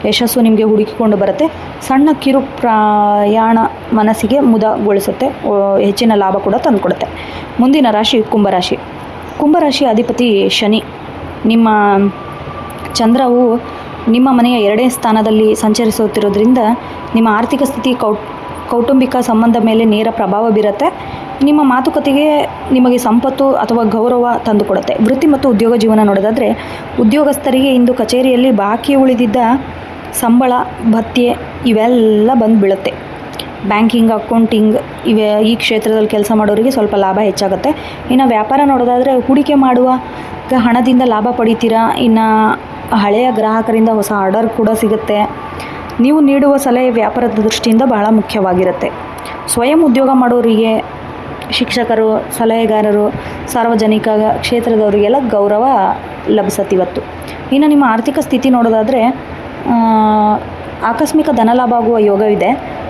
ಯಶಸ್ಸು ನಿಮಗೆ ಹುಡುಕಿಕೊಂಡು ಬರುತ್ತೆ. ಸಣ್ಣ ಕಿರು ಪ್ರಯಾಣ ಮನಸ್ಸಿಗೆ ಮುದಗೊಳಿಸುತ್ತೆ, ಹೆಚ್ಚಿನ ಲಾಭ ಕೂಡ ತಂದುಕೊಡುತ್ತೆ. ಮುಂದಿನ ರಾಶಿ ಕುಂಭರಾಶಿ. ಕುಂಭರಾಶಿ ಅಧಿಪತಿ ಶನಿ. ನಿಮ್ಮ ಚಂದ್ರವು ನಿಮ್ಮ ಮನೆಯ 2ನೇ ಸ್ಥಾನದಲ್ಲಿ ಸಂಚರಿಸುತ್ತಿರೋದ್ರಿಂದ ನಿಮ್ಮ ಆರ್ಥಿಕ ಸ್ಥಿತಿ, ಕೌಟುಂಬಿಕ ಸಂಬಂಧ ಮೇಲೆ ನೇರ ಪ್ರಭಾವ ಬೀರುತ್ತೆ. ನಿಮ್ಮ ಮಾತುಕತೆಗೆ ನಿಮಗೆ ಸಂಪತ್ತು ಅಥವಾ ಗೌರವ ತಂದುಕೊಡುತ್ತೆ. ವೃತ್ತಿ ಮತ್ತು ಉದ್ಯೋಗ ಜೀವನ ನೋಡೋದಾದರೆ ಉದ್ಯೋಗಸ್ಥರಿಗೆ ಇಂದು ಕಚೇರಿಯಲ್ಲಿ ಬಾಕಿ ಉಳಿದಿದ್ದ ಸಂಬಳ, ಭತ್ಯೆ ಇವೆಲ್ಲ ಬಂದು ಬೀಳುತ್ತೆ. ಬ್ಯಾಂಕಿಂಗ್, ಅಕೌಂಟಿಂಗ್ ಈ ಕ್ಷೇತ್ರದಲ್ಲಿ ಕೆಲಸ ಮಾಡೋರಿಗೆ ಸ್ವಲ್ಪ ಲಾಭ ಹೆಚ್ಚಾಗುತ್ತೆ. ಇನ್ನು ವ್ಯಾಪಾರ ನೋಡೋದಾದರೆ ಹೂಡಿಕೆ ಮಾಡುವ ಹಣದಿಂದ ಲಾಭ ಪಡಿತೀರಾ. ಇನ್ನು ಹಳೆಯ ಗ್ರಾಹಕರಿಂದ ಹೊಸ ಆರ್ಡರ್ ಕೂಡ ಸಿಗುತ್ತೆ. ನೀವು ನೀಡುವ ಸಲಹೆ ವ್ಯಾಪಾರದ ದೃಷ್ಟಿಯಿಂದ ಬಹಳ ಮುಖ್ಯವಾಗಿರುತ್ತೆ. ಸ್ವಯಂ ಉದ್ಯೋಗ ಮಾಡೋರಿಗೆ, ಶಿಕ್ಷಕರು, ಸಲಹೆಗಾರರು, ಸಾರ್ವಜನಿಕ ಕ್ಷೇತ್ರದವರಿಗೆಲ್ಲ ಗೌರವ ಲಭಿಸುತ್ತೆ ಇವತ್ತು. ಇನ್ನು ನಿಮ್ಮ ಆರ್ಥಿಕ ಸ್ಥಿತಿ ನೋಡೋದಾದರೆ ಆಕಸ್ಮಿಕ ಧನಲಾಭ ಆಗುವ ಯೋಗವಿದೆ.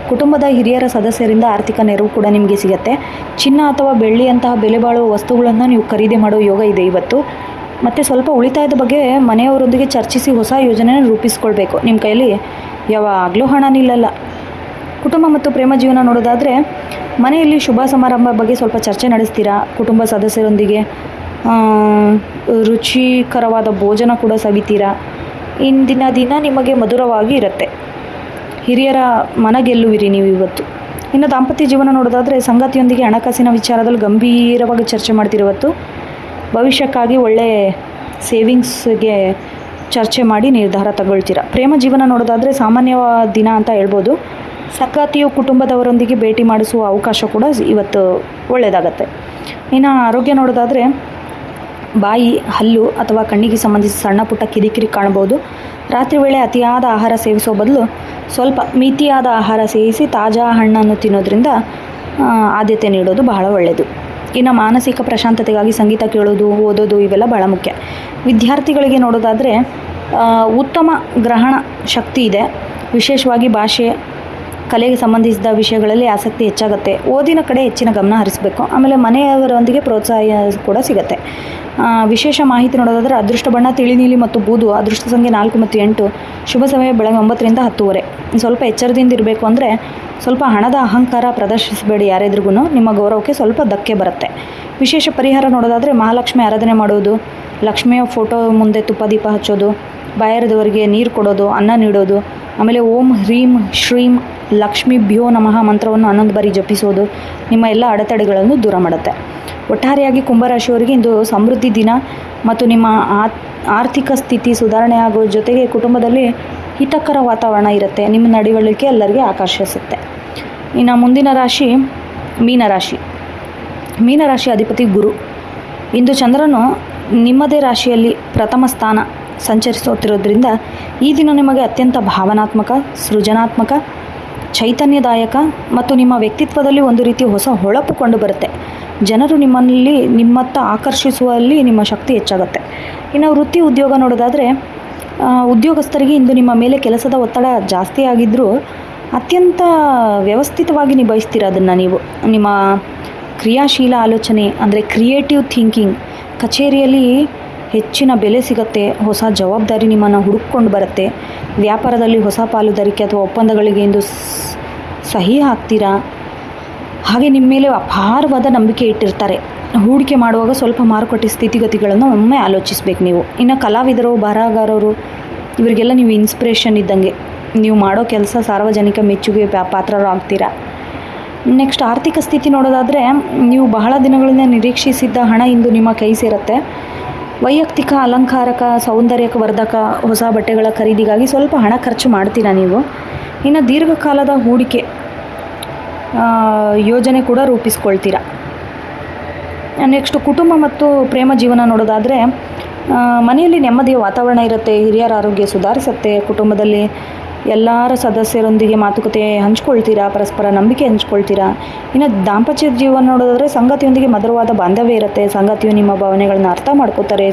ಕುಟುಂಬದ ಹಿರಿಯರ ಸದಸ್ಯರಿಂದ ಆರ್ಥಿಕ ನೆರವು ಕೂಡ ನಿಮಗೆ ಸಿಗುತ್ತೆ. ಚಿನ್ನ ಅಥವಾ ಬೆಳ್ಳಿಯಂತಹ ಬೆಲೆ ಬಾಳುವ ವಸ್ತುಗಳನ್ನು ನೀವು ಖರೀದಿ ಮಾಡೋ ಯೋಗ ಇದೆ ಇವತ್ತು. ಮತ್ತು ಸ್ವಲ್ಪ ಉಳಿತಾಯದ ಬಗ್ಗೆ ಮನೆಯವರೊಂದಿಗೆ ಚರ್ಚಿಸಿ ಹೊಸ ಯೋಜನೆಯನ್ನು ರೂಪಿಸ್ಕೊಳ್ಬೇಕು. ನಿಮ್ಮ ಕೈಯಲ್ಲಿ ಯಾವಾಗಲೂ ಹಣ ನಿಲ್ಲಲ್ಲ. ಕುಟುಂಬ ಮತ್ತು ಪ್ರೇಮ ಜೀವನ ನೋಡೋದಾದರೆ ಮನೆಯಲ್ಲಿ ಶುಭ ಸಮಾರಂಭ ಬಗ್ಗೆ ಸ್ವಲ್ಪ ಚರ್ಚೆ ನಡೆಸ್ತೀರಾ. ಕುಟುಂಬ ಸದಸ್ಯರೊಂದಿಗೆ ರುಚಿಕರವಾದ ಭೋಜನ ಕೂಡ ಸವಿತೀರಾ. ಇಂದಿನ ದಿನ ನಿಮಗೆ ಮಧುರವಾಗಿ ಇರುತ್ತೆ. ಹಿರಿಯರ ಮನ ಗೆಲ್ಲುವಿರಿ ನೀವು ಇವತ್ತು. ಇನ್ನು ದಾಂಪತ್ಯ ಜೀವನ ನೋಡೋದಾದರೆ ಸಂಗಾತಿಯೊಂದಿಗೆ ಹಣಕಾಸಿನ ವಿಚಾರದಲ್ಲಿ ಗಂಭೀರವಾಗಿ ಚರ್ಚೆ ಮಾಡ್ತಿರುವತ್ತು. ಭವಿಷ್ಯಕ್ಕಾಗಿ ಒಳ್ಳೆ ಸೇವಿಂಗ್ಸ್ಗೆ ಚರ್ಚೆ ಮಾಡಿ ನಿರ್ಧಾರ ತಗೊಳ್ತೀರಾ. ಪ್ರೇಮ ಜೀವನ ನೋಡೋದಾದರೆ ಸಾಮಾನ್ಯ ದಿನ ಅಂತ ಹೇಳ್ಬೋದು. ಸಂಗಾತಿಯು ಕುಟುಂಬದವರೊಂದಿಗೆ ಭೇಟಿ ಮಾಡಿಸುವ ಅವಕಾಶ ಕೂಡ ಇವತ್ತು ಒಳ್ಳೆಯದಾಗತ್ತೆ. ಇನ್ನು ಆರೋಗ್ಯ ನೋಡೋದಾದರೆ ಬಾಯಿ, ಹಲ್ಲು ಅಥವಾ ಕಣ್ಣಿಗೆ ಸಂಬಂಧಿಸಿ ಸಣ್ಣ ಪುಟ್ಟ ಕಿರಿಕಿರಿ ಕಾಣಬಹುದು. ರಾತ್ರಿ ವೇಳೆ ಅತಿಯಾದ ಆಹಾರ ಸೇವಿಸೋ ಬದಲು ಸ್ವಲ್ಪ ಮಿತಿಯಾದ ಆಹಾರ ಸೇವಿಸಿ ತಾಜಾ ಹಣ್ಣನ್ನು ತಿನ್ನೋದ್ರಿಂದ ಆದ್ಯತೆ ನೀಡೋದು ಬಹಳ ಒಳ್ಳೆಯದು. ಇನ್ನು ಮಾನಸಿಕ ಪ್ರಶಾಂತತೆಗಾಗಿ ಸಂಗೀತ ಕೇಳೋದು, ಓದೋದು ಇವೆಲ್ಲ ಬಹಳ ಮುಖ್ಯ. ವಿದ್ಯಾರ್ಥಿಗಳಿಗೆ ನೋಡೋದಾದರೆ ಉತ್ತಮ ಗ್ರಹಣ ಶಕ್ತಿ ಇದೆ. ವಿಶೇಷವಾಗಿ ಭಾಷೆ, ಕಲೆಗೆ ಸಂಬಂಧಿಸಿದ ವಿಷಯಗಳಲ್ಲಿ ಆಸಕ್ತಿ ಹೆಚ್ಚಾಗುತ್ತೆ. ಓದಿನ ಕಡೆ ಹೆಚ್ಚಿನ ಗಮನ ಹರಿಸಬೇಕು. ಆಮೇಲೆ ಮನೆಯವರೊಂದಿಗೆ ಪ್ರೋತ್ಸಾಹ ಕೂಡ ಸಿಗುತ್ತೆ. ವಿಶೇಷ ಮಾಹಿತಿ ನೋಡೋದಾದರೆ ಅದೃಷ್ಟ ಬಣ್ಣ ತಿಳಿ ನೀಲಿ ಮತ್ತು ಬೂದು, ಅದೃಷ್ಟ ಸಂಖ್ಯೆ 4 ಮತ್ತು 8, ಶುಭ ಸಮಯ ಬೆಳಗ್ಗೆ 9 ರಿಂದ 10ವರೆ. ಸ್ವಲ್ಪ ಎಚ್ಚರದಿಂದ ಇರಬೇಕು. ಅಂದರೆ ಸ್ವಲ್ಪ ಹಣದ ಅಹಂಕಾರ ಪ್ರದರ್ಶಿಸಬೇಡಿ ಯಾರೆದ್ರಿಗೂ, ನಿಮ್ಮ ಗೌರವಕ್ಕೆ ಸ್ವಲ್ಪ ಧಕ್ಕೆ ಬರುತ್ತೆ. ವಿಶೇಷ ಪರಿಹಾರ ನೋಡೋದಾದರೆ ಮಹಾಲಕ್ಷ್ಮಿ ಆರಾಧನೆ ಮಾಡೋದು, ಲಕ್ಷ್ಮಿಯ ಫೋಟೋ ಮುಂದೆ ತುಪ್ಪ ದೀಪ ಹಚ್ಚೋದು, ಬಾಯಾರದವರಿಗೆ ನೀರು ಕೊಡೋದು, ಅನ್ನ ನೀಡೋದು, ಆಮೇಲೆ ಓಂ ಹ್ರೀಂ ಶ್ರೀಂ ಲಕ್ಷ್ಮೀಭ್ಯೋ ನಮಃ ಮಂತ್ರವನ್ನು 11 ಬಾರಿ ಜಪಿಸೋದು ನಿಮ್ಮ ಎಲ್ಲ ಅಡೆತಡೆಗಳನ್ನು ದೂರ ಮಾಡುತ್ತೆ. ಒಟ್ಟಾರೆಯಾಗಿ ಕುಂಭರಾಶಿಯವರಿಗೆ ಇಂದು ಸಮೃದ್ಧಿ ದಿನ ಮತ್ತು ನಿಮ್ಮ ಆರ್ಥಿಕ ಸ್ಥಿತಿ ಸುಧಾರಣೆ ಆಗೋ ಜೊತೆಗೆ ಕುಟುಂಬದಲ್ಲಿ ಹಿತಕರ ವಾತಾವರಣ ಇರುತ್ತೆ. ನಿಮ್ಮ ನಡವಳಿಕೆ ಎಲ್ಲರಿಗೆ ಆಕರ್ಷಿಸುತ್ತೆ. ಇನ್ನು ಮುಂದಿನ ರಾಶಿ ಮೀನರಾಶಿ. ಮೀನರಾಶಿ ಅಧಿಪತಿ ಗುರು. ಇಂದು ಚಂದ್ರನು ನಿಮ್ಮದೇ ರಾಶಿಯಲ್ಲಿ ಪ್ರಥಮ ಸ್ಥಾನ ಸಂಚರಿಸುತ್ತಿರೋದ್ರಿಂದ ಈ ದಿನ ನಿಮಗೆ ಅತ್ಯಂತ ಭಾವನಾತ್ಮಕ, ಸೃಜನಾತ್ಮಕ, ಚೈತನ್ಯದಾಯಕ ಮತ್ತು ನಿಮ್ಮ ವ್ಯಕ್ತಿತ್ವದಲ್ಲಿ ಒಂದು ರೀತಿ ಹೊಸ ಹೊಳಪು ಕಂಡು ಬರುತ್ತೆ. ಜನರು ನಿಮ್ಮತ್ತ ಆಕರ್ಷಿಸುವಲ್ಲಿ ನಿಮ್ಮ ಶಕ್ತಿ ಹೆಚ್ಚಾಗುತ್ತೆ. ಇನ್ನು ವೃತ್ತಿ ಉದ್ಯೋಗ ನೋಡೋದಾದರೆ ಉದ್ಯೋಗಸ್ಥರಿಗೆ ಇಂದು ನಿಮ್ಮ ಮೇಲೆ ಕೆಲಸದ ಒತ್ತಡ ಜಾಸ್ತಿ ಆಗಿದ್ದರೂ ಅತ್ಯಂತ ವ್ಯವಸ್ಥಿತವಾಗಿ ನಿಭಾಯಿಸ್ತೀರ ಅದನ್ನು ನೀವು. ನಿಮ್ಮ ಕ್ರಿಯಾಶೀಲ ಆಲೋಚನೆ ಅಂದರೆ ಕ್ರಿಯೇಟಿವ್ ಥಿಂಕಿಂಗ್ ಕಚೇರಿಯಲ್ಲಿ ಹೆಚ್ಚಿನ ಬೆಲೆ ಸಿಗುತ್ತೆ. ಹೊಸ ಜವಾಬ್ದಾರಿ ನಿಮ್ಮನ್ನು ಹುಡುಕೊಂಡು ಬರುತ್ತೆ. ವ್ಯಾಪಾರದಲ್ಲಿ ಹೊಸ ಪಾಲುದಾರಿಕೆ ಅಥವಾ ಒಪ್ಪಂದಗಳಿಗೆ ಇಂದು ಸಹಿ ಹಾಕ್ತೀರಾ. ಹಾಗೆ ನಿಮ್ಮ ಮೇಲೆ ಅಪಾರವಾದ ನಂಬಿಕೆ ಇಟ್ಟಿರ್ತಾರೆ. ಹೂಡಿಕೆ ಮಾಡುವಾಗ ಸ್ವಲ್ಪ ಮಾರುಕಟ್ಟೆ ಸ್ಥಿತಿಗತಿಗಳನ್ನು ಒಮ್ಮೆ ಆಲೋಚಿಸಬೇಕು ನೀವು. ಇನ್ನು ಕಲಾವಿದರು, ಬರಹಗಾರರು ಇವರಿಗೆಲ್ಲ ನೀವು ಇನ್ಸ್ಪಿರೇಷನ್ ಇದ್ದಂಗೆ. ನೀವು ಮಾಡೋ ಕೆಲಸ ಸಾರ್ವಜನಿಕ ಮೆಚ್ಚುಗೆ ಪಾತ್ರರು ಆಗ್ತೀರಾ. ನೆಕ್ಸ್ಟ್ ಆರ್ಥಿಕ ಸ್ಥಿತಿ ನೋಡೋದಾದರೆ ನೀವು ಬಹಳ ದಿನಗಳಿಂದ ನಿರೀಕ್ಷಿಸಿದ್ದ ಹಣ ಇಂದು ನಿಮ್ಮ ಕೈ ಸೇರುತ್ತೆ. ವೈಯಕ್ತಿಕ ಅಲಂಕಾರಕ, ಸೌಂದರ್ಯಕ ವರ್ಧಕ, ಹೊಸ ಬಟ್ಟೆಗಳ ಖರೀದಿಗಾಗಿ ಸ್ವಲ್ಪ ಹಣ ಖರ್ಚು ಮಾಡ್ತೀರಾ ನೀವು. ಇನ್ನು ದೀರ್ಘಕಾಲದ ಹೂಡಿಕೆ ಯೋಜನೆ ಕೂಡ ರೂಪಿಸ್ಕೊಳ್ತೀರಾ. ನೆಕ್ಸ್ಟ್ ಕುಟುಂಬ ಮತ್ತು ಪ್ರೇಮ ಜೀವನ ನೋಡೋದಾದರೆ ಮನೆಯಲ್ಲಿ ನೆಮ್ಮದಿಯ ವಾತಾವರಣ ಇರುತ್ತೆ. ಹಿರಿಯರ ಆರೋಗ್ಯ ಸುಧಾರಿಸುತ್ತೆ. ಕುಟುಂಬದಲ್ಲಿ ಎಲ್ಲರ ಸದಸ್ಯರೊಂದಿಗೆ ಮಾತುಕತೆ ಹಂಚ್ಕೊಳ್ತೀರಾ, ಪರಸ್ಪರ ನಂಬಿಕೆ ಹಂಚ್ಕೊಳ್ತೀರಾ. ಇನ್ನು ದಾಂಪತ್ಯ ಜೀವನ ನೋಡೋದಾದರೆ ಸಂಗಾತಿಯೊಂದಿಗೆ ಮಧುರವಾದ ಬಾಂಧವ್ಯ ಇರುತ್ತೆ. ಸಂಗಾತಿಯು ನಿಮ್ಮ ಭಾವನೆಗಳನ್ನ ಅರ್ಥ ಮಾಡ್ಕೋತಾರೆ,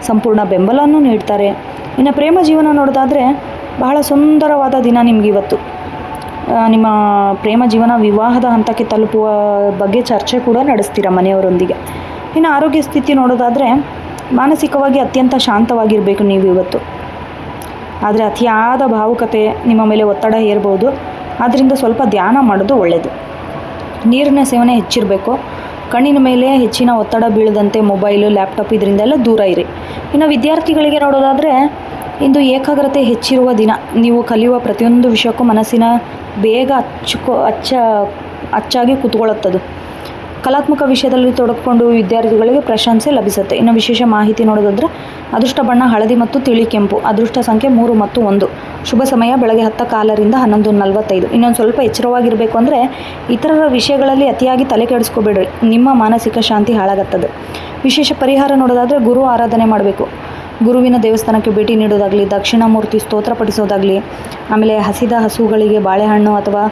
ಸಂಪೂರ್ಣ ಬೆಂಬಲವನ್ನು ನೀಡ್ತಾರೆ. ಇನ್ನು ಪ್ರೇಮ ಜೀವನ ನೋಡೋದಾದರೆ ಬಹಳ ಸುಂದರವಾದ ದಿನ ನಿಮಗಿವತ್ತು. ನಿಮ್ಮ ಪ್ರೇಮ ಜೀವನ ವಿವಾಹದ ಹಂತಕ್ಕೆ ತಲುಪುವ ಬಗ್ಗೆ ಚರ್ಚೆ ಕೂಡ ನಡೆಸ್ತೀರಾ ಮನೆಯವರೊಂದಿಗೆ. ಇನ್ನು ಆರೋಗ್ಯ ಸ್ಥಿತಿ ನೋಡೋದಾದರೆ ಮಾನಸಿಕವಾಗಿ ಅತ್ಯಂತ ಶಾಂತವಾಗಿರಬೇಕು ನೀವು ಇವತ್ತು. ಆದರೆ ಅತಿಯಾದ ಭಾವುಕತೆ ನಿಮ್ಮ ಮೇಲೆ ಒತ್ತಡ ಹೇರ್ಬೋದು. ಆದ್ದರಿಂದ ಸ್ವಲ್ಪ ಧ್ಯಾನ ಮಾಡೋದು ಒಳ್ಳೆಯದು. ನೀರಿನ ಸೇವನೆ ಹೆಚ್ಚಿರಬೇಕು. ಕಣ್ಣಿನ ಮೇಲೆ ಹೆಚ್ಚಿನ ಒತ್ತಡ ಬೀಳದಂತೆ ಮೊಬೈಲು, ಲ್ಯಾಪ್ಟಾಪ್ ಇದರಿಂದೆಲ್ಲ ದೂರ ಇರಿ. ಇನ್ನು ವಿದ್ಯಾರ್ಥಿಗಳಿಗೆ ನೋಡೋದಾದರೆ ಇಂದು ಏಕಾಗ್ರತೆ ಹೆಚ್ಚಿರುವ ದಿನ. ನೀವು ಕಲಿಯುವ ಪ್ರತಿಯೊಂದು ವಿಷಯಕ್ಕೂ ಮನಸ್ಸಿನ ಬೇಗ ಅಚ್ಚಾಗಿ ಕೂತ್ಕೊಳ್ಳುತ್ತದು. ಕಲಾತ್ಮಕ ವಿಷಯದಲ್ಲಿ ತೊಡಗಿಕೊಂಡು ವಿದ್ಯಾರ್ಥಿಗಳಿಗೆ ಪ್ರಶಂಸೆ ಲಭಿಸುತ್ತೆ. ಇನ್ನು ವಿಶೇಷ ಮಾಹಿತಿ ನೋಡೋದಾದರೆ ಅದೃಷ್ಟ ಬಣ್ಣ ಹಳದಿ ಮತ್ತು ತಿಳಿ ಕೆಂಪು, ಅದೃಷ್ಟ ಸಂಖ್ಯೆ 3 ಮತ್ತು 1, ಶುಭ ಸಮಯ ಬೆಳಗ್ಗೆ 10 ರಿಂದ 11:45. ಇನ್ನೊಂದು ಸ್ವಲ್ಪ ಎಚ್ಚರವಾಗಿರಬೇಕು. ಅಂದರೆ ಇತರರ ವಿಷಯಗಳಲ್ಲಿ ಅತಿಯಾಗಿ ತಲೆ ಕೆಡಿಸ್ಕೋಬೇಡ್ರಿ, ನಿಮ್ಮ ಮಾನಸಿಕ ಶಾಂತಿ ಹಾಳಾಗುತ್ತದೆ. ವಿಶೇಷ ಪರಿಹಾರ ನೋಡೋದಾದರೆ ಗುರು ಆರಾಧನೆ ಮಾಡಬೇಕು. ಗುರುವಿನ ದೇವಸ್ಥಾನಕ್ಕೆ ಭೇಟಿ ನೀಡೋದಾಗಲಿ, ದಕ್ಷಿಣಾಮೂರ್ತಿ ಸ್ತೋತ್ರ ಪಠಿಸೋದಾಗಲಿ, ಆಮೇಲೆ ಹಸಿದ ಹಸುಗಳಿಗೆ ಬಾಳೆಹಣ್ಣು ಅಥವಾ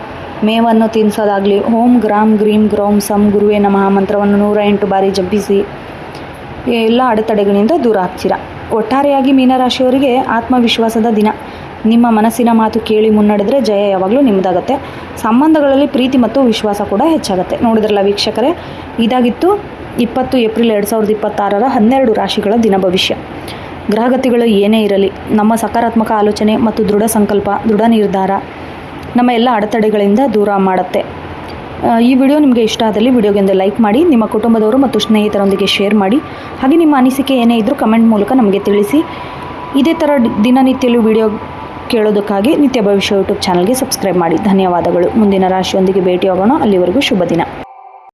ಮೇವನ್ನು ತಿನ್ನಿಸೋದಾಗಲಿ, ಓಂ ಗ್ರಾಂ ಗ್ರೀಂ ಗ್ರೌಂ ಸಂ ಗುರುವೇ ನಮಃ ಮಂತ್ರವನ್ನು 108 ಬಾರಿ ಜಪಿಸಿ ಎಲ್ಲ ಅಡೆತಡೆಗಳಿಂದ ದೂರ ಆಗ್ತೀರಾ. ಒಟ್ಟಾರೆಯಾಗಿ ಮೀನರಾಶಿಯವರಿಗೆ ಆತ್ಮವಿಶ್ವಾಸದ ದಿನ. ನಿಮ್ಮ ಮನಸ್ಸಿನ ಮಾತು ಕೇಳಿ ಮುನ್ನಡೆದರೆ ಜಯ ಯಾವಾಗಲೂ ನಿಮ್ಮದಾಗುತ್ತೆ. ಸಂಬಂಧಗಳಲ್ಲಿ ಪ್ರೀತಿ ಮತ್ತು ವಿಶ್ವಾಸ ಕೂಡ ಹೆಚ್ಚಾಗುತ್ತೆ. ನೋಡಿದ್ರಲ್ಲ ವೀಕ್ಷಕರೇ, ಇದಾಗಿತ್ತು 20 ಏಪ್ರಿಲ್ 2026 12 ರಾಶಿಗಳ ದಿನ ಭವಿಷ್ಯ. ಗ್ರಹಗತಿಗಳು ಏನೇ ಇರಲಿ, ನಮ್ಮ ಸಕಾರಾತ್ಮಕ ಆಲೋಚನೆ ಮತ್ತು ದೃಢ ಸಂಕಲ್ಪ, ದೃಢ ನಿರ್ಧಾರ ನಮ್ಮ ಎಲ್ಲ ಅಡೆತಡೆಗಳಿಂದ ದೂರ ಮಾಡುತ್ತೆ. ಈ ವಿಡಿಯೋ ನಿಮಗೆ ಇಷ್ಟ ಆದಲ್ಲಿ ವಿಡಿಯೋಗೆ ಒಂದು ಲೈಕ್ ಮಾಡಿ, ನಿಮ್ಮ ಕುಟುಂಬದವರು ಮತ್ತು ಸ್ನೇಹಿತರೊಂದಿಗೆ ಶೇರ್ ಮಾಡಿ. ಹಾಗೆ ನಿಮ್ಮ ಅನಿಸಿಕೆ ಏನೇ ಇದ್ದರೂ ಕಮೆಂಟ್ ಮೂಲಕ ನಮಗೆ ತಿಳಿಸಿ. ಇದೇ ಥರ ದಿನನಿತ್ಯಲೂ ವಿಡಿಯೋ ಕೇಳೋದಕ್ಕಾಗಿ ನಿತ್ಯ ಭವಿಷ್ಯ ಯೂಟ್ಯೂಬ್ ಚಾನಲ್ಗೆ ಸಬ್ಸ್ಕ್ರೈಬ್ ಮಾಡಿ. ಧನ್ಯವಾದಗಳು. ಮುಂದಿನ ರಾಶಿಯೊಂದಿಗೆ ಭೇಟಿಯಾಗೋಣ. ಅಲ್ಲಿವರೆಗೂ ಶುಭ ದಿನ.